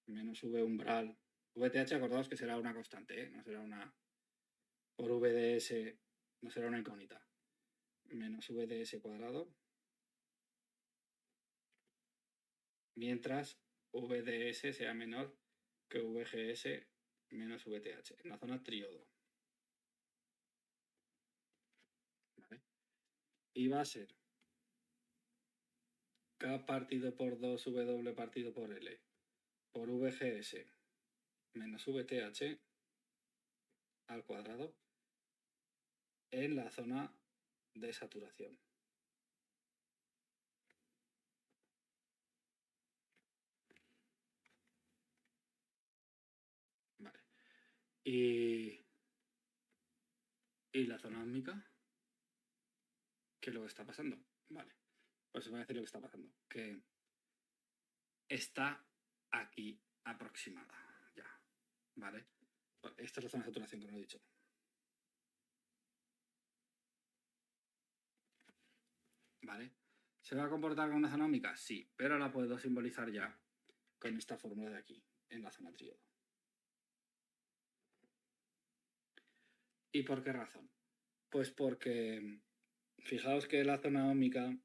menos V umbral. VTH, acordaos que será una constante, no será una... Por VDS no será una incógnita. Menos VDS cuadrado. Mientras VDS sea menor que VGS menos VTH, en la zona triodo. ¿Vale? Y va a ser K partido por 2 W partido por L por VGS menos VTH al cuadrado en la zona de saturación. Vale. Y la zona ómmica, ¿qué es lo que está pasando? Vale, pues os voy a decir lo que está pasando. Que está aquí aproximada ya, ¿vale? Esta es la zona de saturación que os he dicho. ¿Vale? ¿Se va a comportar como una zona ómmica? Sí, pero la puedo simbolizar ya con esta fórmula de aquí, en la zona tríodo. ¿Y por qué razón? Pues porque fijaos que la zona ómmica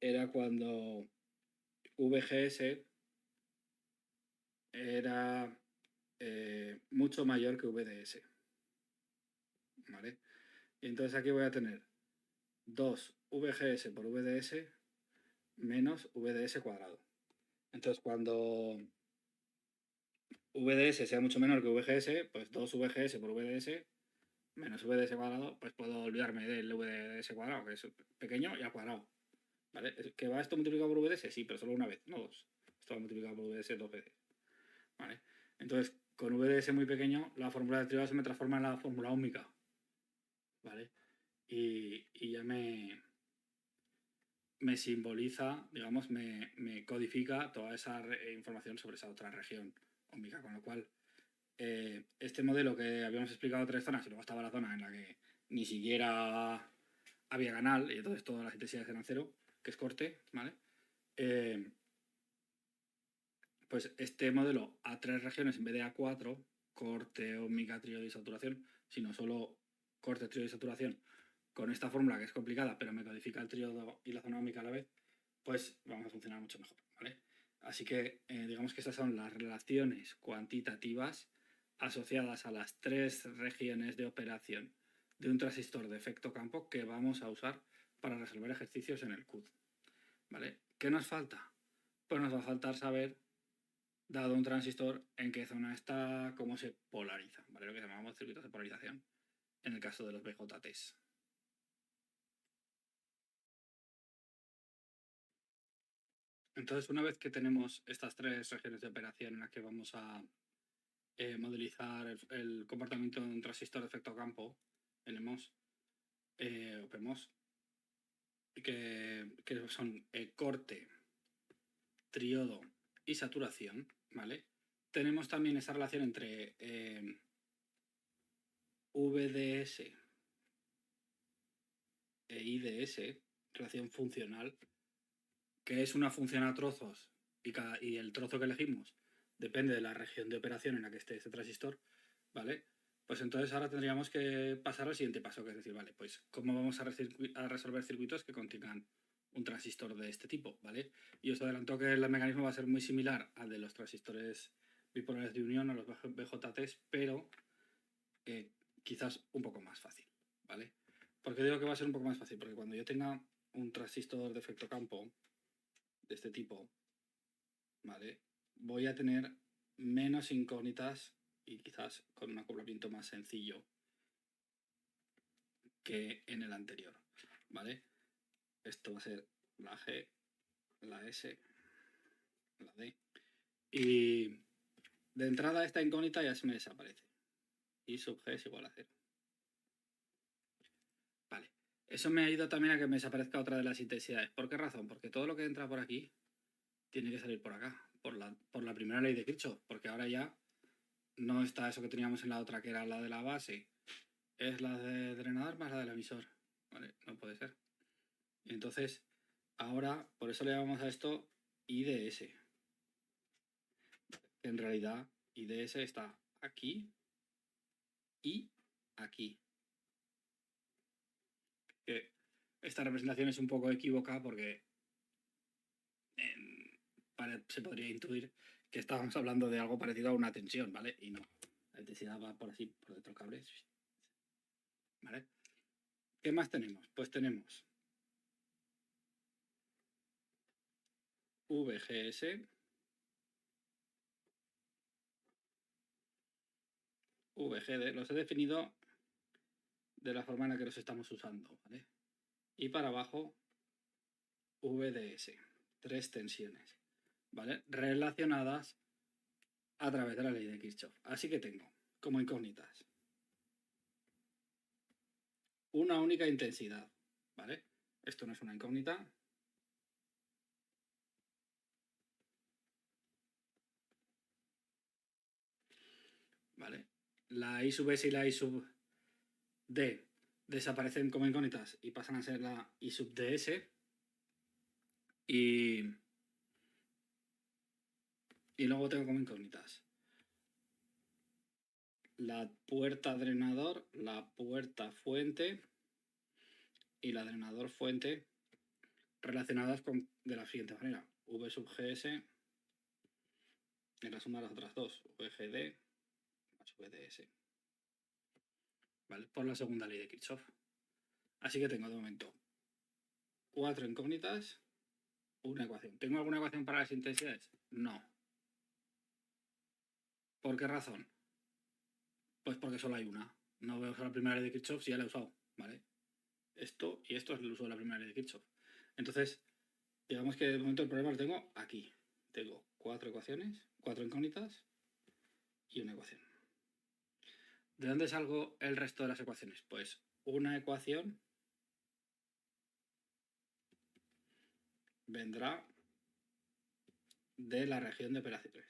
era cuando VGS era mucho mayor que VDS. ¿Vale? Y entonces aquí voy a tener 2 VGS por VDS menos VDS cuadrado. Entonces cuando VDS sea mucho menor que VGS, pues 2 VGS por VDS menos VDS cuadrado, pues puedo olvidarme del VDS cuadrado, que es pequeño, y al cuadrado. ¿Vale? ¿Que va esto multiplicado por VDS? Sí, pero solo una vez, no dos. Esto va multiplicado por VDS 2 veces. ¿Vale? Entonces, con VDS muy pequeño, la fórmula de derivada se me transforma en la fórmula óhmica. ¿Vale? Y ya me simboliza, digamos, me codifica toda esa información sobre esa otra región óhmica, con lo cual este modelo que habíamos explicado 3 zonas y luego estaba la zona en la que ni siquiera había canal y entonces todas las intensidades eran cero, que es corte, ¿vale? Pues este modelo a 3 regiones en vez de a 4, corte, óhmica, tríodo y saturación, sino solo corte, tríodo y saturación, con esta fórmula que es complicada, pero me codifica el tríodo y la zona óhmica a la vez, pues vamos a funcionar mucho mejor, ¿vale? Así que digamos que estas son las relaciones cuantitativas asociadas a las 3 regiones de operación de un transistor de efecto campo que vamos a usar para resolver ejercicios en el CUD, ¿vale? ¿Qué nos falta? Pues nos va a faltar saber, dado un transistor, en qué zona está, cómo se polariza, ¿vale? Lo que llamamos circuitos de polarización en el caso de los BJTs. Entonces, una vez que tenemos estas 3 regiones de operación en las que vamos a modelizar el comportamiento de un transistor de efecto campo, NMOS o PMOS, que son corte, triodo y saturación, ¿vale? Tenemos también esa relación entre VDS e IDS, relación funcional, que es una función a trozos y el trozo que elegimos depende de la región de operación en la que esté ese transistor, ¿vale? Pues entonces ahora tendríamos que pasar al siguiente paso, que es decir, vale, pues cómo vamos a resolver circuitos que contengan un transistor de este tipo, ¿vale? Y os adelanto que el mecanismo va a ser muy similar al de los transistores bipolares de unión o los BJTs, pero quizás un poco más fácil, ¿vale? ¿Por qué digo que va a ser un poco más fácil? Porque cuando yo tenga un transistor de efecto campo de este tipo, ¿vale? Voy a tener menos incógnitas y quizás con un acoplamiento más sencillo que en el anterior, ¿vale? Esto va a ser la G, la S, la D. Y de entrada esta incógnita ya se me desaparece. Y sub G es igual a 0. Vale. Eso me ha ido también a que me desaparezca otra de las intensidades. ¿Por qué razón? Porque todo lo que entra por aquí tiene que salir por acá, por la primera ley de Kirchhoff, porque ahora ya no está eso que teníamos en la otra, que era la de la base, es la de drenador más la del emisor, ¿vale? No puede ser. Y entonces, ahora, por eso le llamamos a esto IDS. En realidad, IDS está aquí y aquí. Esta representación es un poco equívoca porque se podría intuir que estábamos hablando de algo parecido a una tensión, ¿vale? Y no. La intensidad va por así, por dentro del cable. ¿Vale? ¿Qué más tenemos? Pues tenemos VGS, VGD, los he definido de la forma en la que los estamos usando, ¿vale? Y para abajo, VDS, 3 tensiones, ¿vale? Relacionadas a través de la ley de Kirchhoff. Así que tengo como incógnitas una única intensidad, ¿vale? Esto no es una incógnita. ¿Vale? La I sub S y la I sub D desaparecen como incógnitas y pasan a ser la I sub DS. Y luego tengo como incógnitas la puerta drenador, la puerta fuente y la drenador fuente relacionadas de la siguiente manera. V sub GS en la suma de las otras dos, VGD más VDS, ¿vale? Por la segunda ley de Kirchhoff. Así que tengo de momento 4 incógnitas, una ecuación. ¿Tengo alguna ecuación para las intensidades? No. ¿Por qué razón? Pues porque solo hay una. No voy a usar la primera ley de Kirchhoff si ya la he usado, ¿vale? Esto y esto es el uso de la primera ley de Kirchhoff. Entonces, digamos que de momento el problema lo tengo aquí. Tengo 4 ecuaciones, 4 incógnitas y una ecuación. ¿De dónde salgo el resto de las ecuaciones? Pues una ecuación vendrá de la región de operaciones.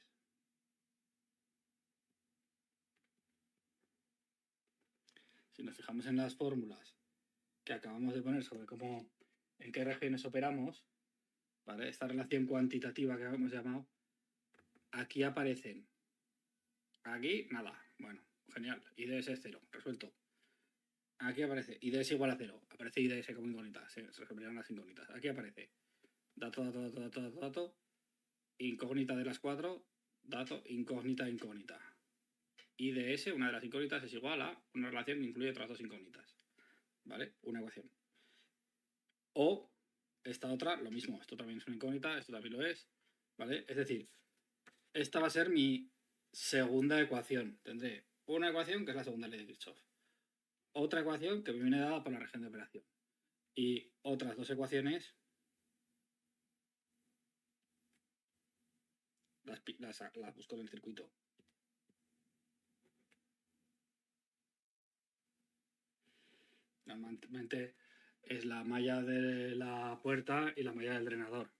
Si nos fijamos en las fórmulas que acabamos de poner sobre cómo, en qué regiones operamos, ¿vale? Esta relación cuantitativa que hemos llamado, aquí aparecen. Aquí, nada. Bueno, genial. IDS es 0, resuelto. Aquí aparece IDS igual a 0. Aparece IDS como incógnita. Se resolverán las incógnitas. Aquí aparece dato, dato, dato, dato, dato, dato. Incógnita de las 4. Dato, incógnita, incógnita. IDS, una de las incógnitas, es igual a una relación que incluye otras dos incógnitas. ¿Vale? Una ecuación. O esta otra, lo mismo. Esto también es una incógnita, esto también lo es. ¿Vale? Es decir, esta va a ser mi segunda ecuación. Tendré una ecuación que es la segunda ley de Kirchhoff. Otra ecuación que me viene dada por la región de operación. Y otras dos ecuaciones las busco en el circuito. Normalmente es la malla de la puerta y la malla del drenador.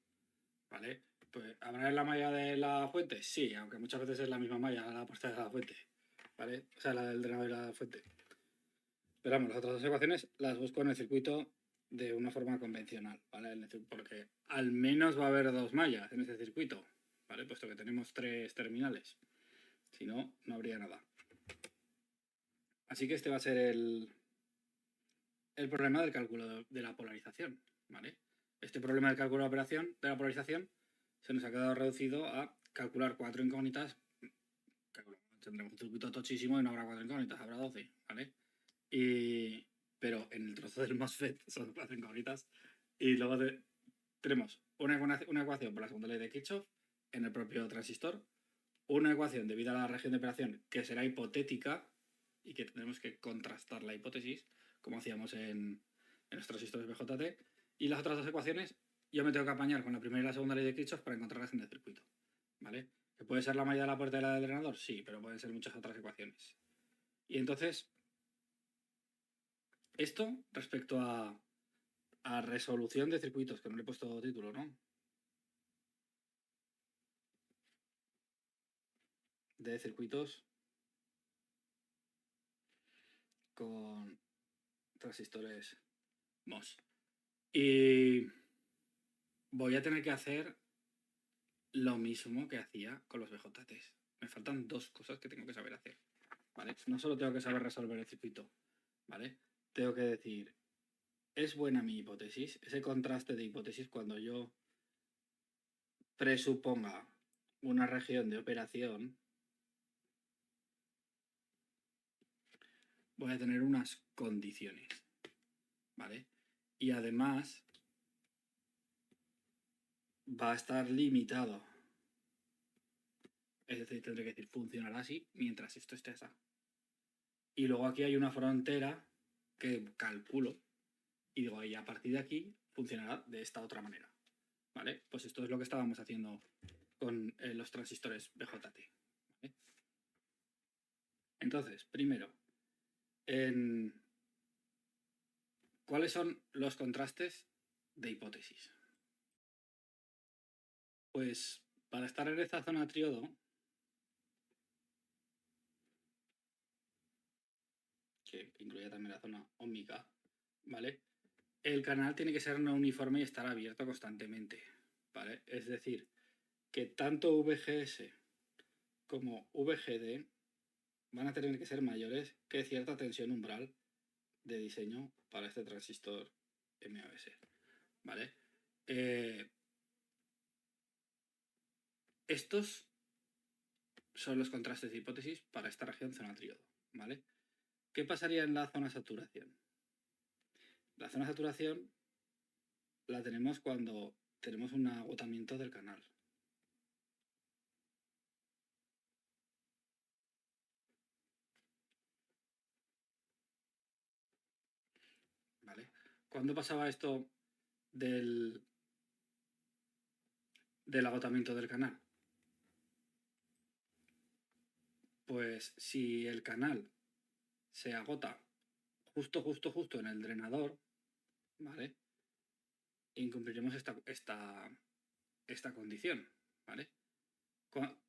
¿Vale? Pues, ¿habrá en la malla de la fuente? Sí, aunque muchas veces es la misma malla la puerta de la fuente. ¿Vale? O sea, la del drenador y la fuente. Pero vamos, las otras dos ecuaciones las busco en el circuito de una forma convencional, ¿vale? Porque al menos va a haber dos mallas en ese circuito, ¿vale? Puesto que tenemos 3 terminales. Si no, no habría nada. Así que este va a ser el problema del cálculo de la polarización, ¿vale? Este problema del cálculo de la polarización se nos ha quedado reducido a calcular 4 incógnitas. Tendremos un circuito tochísimo y no habrá 4 incógnitas, habrá 12, ¿vale? Pero en el trozo del MOSFET son 4 incógnitas. Y luego tenemos una ecuación por la segunda ley de Kirchhoff en el propio transistor, una ecuación debida a la región de operación que será hipotética y que tendremos que contrastar la hipótesis, como hacíamos en los transistores BJT, y las otras dos ecuaciones yo me tengo que apañar con la primera y la segunda ley de Kirchhoff para encontrarlas en el circuito, ¿vale? ¿Que puede ser la malla de la puerta y la del drenador? Sí, pero pueden ser muchas otras ecuaciones. Y entonces, esto respecto a resolución de circuitos, que no le he puesto título, ¿no? De circuitos con transistores MOS. Y voy a tener que hacer lo mismo que hacía con los BJTs. Me faltan dos cosas que tengo que saber hacer, ¿vale? No solo tengo que saber resolver el circuito, ¿vale? Tengo que decir, ¿es buena mi hipótesis? Ese contraste de hipótesis cuando yo presuponga una región de operación, voy a tener unas condiciones, ¿vale? Y además va a estar limitado. Es decir, tendré que decir, funcionará así mientras esto esté así. Y luego aquí hay una frontera que calculo y digo, y a partir de aquí funcionará de esta otra manera. ¿Vale? Pues esto es lo que estábamos haciendo con los transistores BJT. ¿Vale? Entonces, primero, ¿cuáles son los contrastes de hipótesis? Pues para estar en esta zona triodo, que incluye también la zona óhmica, ¿vale? El canal tiene que ser no uniforme y estar abierto constantemente, ¿vale? Es decir, que tanto VGS como VGD van a tener que ser mayores que cierta tensión umbral de diseño para este transistor MOS, ¿vale? Estos son los contrastes de hipótesis para esta región zona tríodo, ¿vale? ¿Qué pasaría en la zona saturación? La zona saturación la tenemos cuando tenemos un agotamiento del canal. ¿Vale? ¿Cuándo pasaba esto del agotamiento del canal? Pues si el canal se agota justo en el drenador, ¿vale? Incumpliremos esta condición, ¿vale?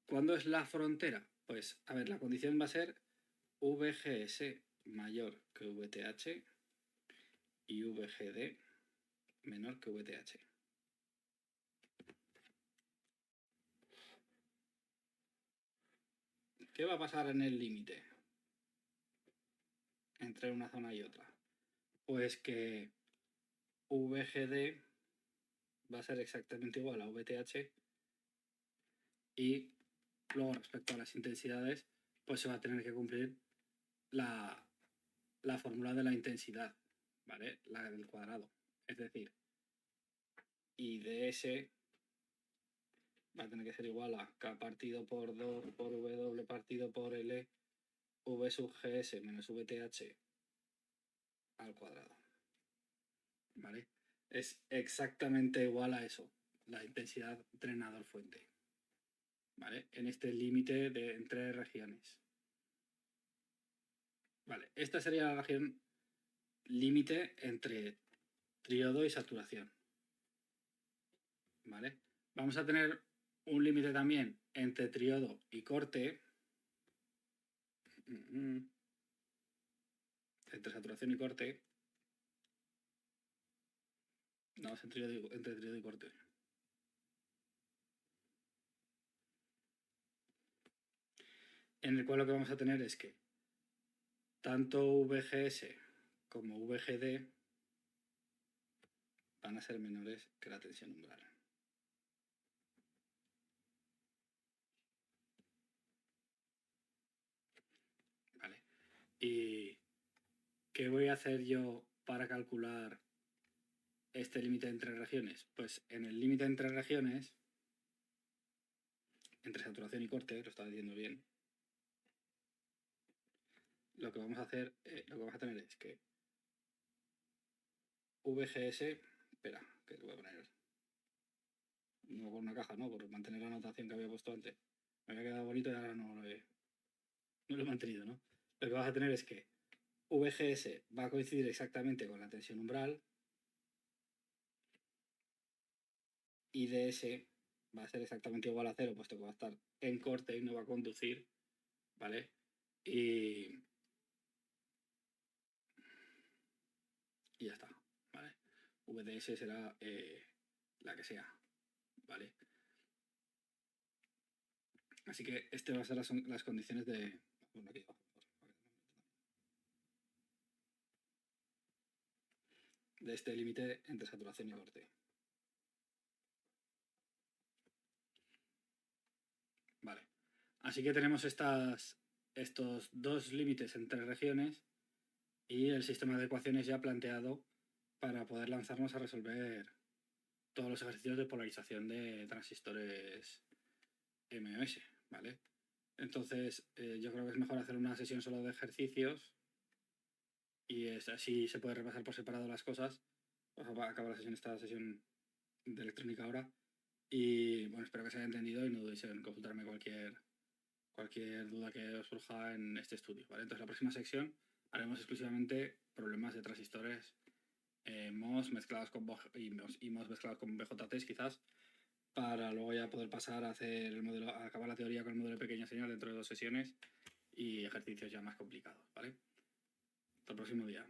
¿Cuándo es la frontera? Pues, a ver, la condición va a ser VGS mayor que VTH y VGD menor que VTH. ¿Qué va a pasar en el límite entre una zona y otra? Pues que VGD va a ser exactamente igual a VTH y luego respecto a las intensidades, pues se va a tener que cumplir la fórmula de la intensidad, ¿vale? La del cuadrado. Es decir, IDS va a tener que ser igual a K partido por 2 por W partido por L V sub GS menos VTH al cuadrado. ¿Vale? Es exactamente igual a eso, la intensidad drenador-fuente. ¿Vale? En este límite entre regiones. Vale, esta sería la región límite entre tríodo y saturación. ¿Vale? Vamos a tener un límite también entre triodo y corte. Entre saturación y corte. No, es entre triodo y corte. En el cual lo que vamos a tener es que tanto VGS como VGD van a ser menores que la tensión umbral. ¿Vale? ¿Y qué voy a hacer yo para calcular este límite entre regiones? Pues en el límite entre regiones, entre saturación y corte, lo estaba diciendo bien, lo que vamos a hacer, lo que vamos a tener es que VGS, espera, que lo voy a poner, no por una caja, no, por mantener la notación que había puesto antes. Me había quedado bonito y ahora no lo he mantenido, ¿no? Lo que vas a tener es que VGS va a coincidir exactamente con la tensión umbral y DS va a ser exactamente igual a 0, puesto que va a estar en corte y no va a conducir, ¿vale? Y ya está, ¿vale? VDS será la que sea, ¿vale? Así que este va a ser las condiciones de... Bueno, aquí abajo, de este límite entre saturación y corte. Vale. Así que tenemos estos dos límites entre regiones y el sistema de ecuaciones ya planteado para poder lanzarnos a resolver todos los ejercicios de polarización de transistores MOS, ¿vale? Entonces, yo creo que es mejor hacer una sesión solo de ejercicios y así se puede repasar por separado las cosas. Acaba esta sesión de electrónica ahora. Y bueno, espero que se haya entendido y no dudéis en consultarme cualquier duda que os surja en este estudio, ¿vale? Entonces, la próxima sección haremos exclusivamente problemas de transistores MOS mezclados con MOS mezclados con BJTs quizás, para luego ya poder pasar a hacer el modelo, a acabar la teoría con el modelo de pequeña señal dentro de 2 sesiones y ejercicios ya más complicados, ¿vale? Hasta el próximo día.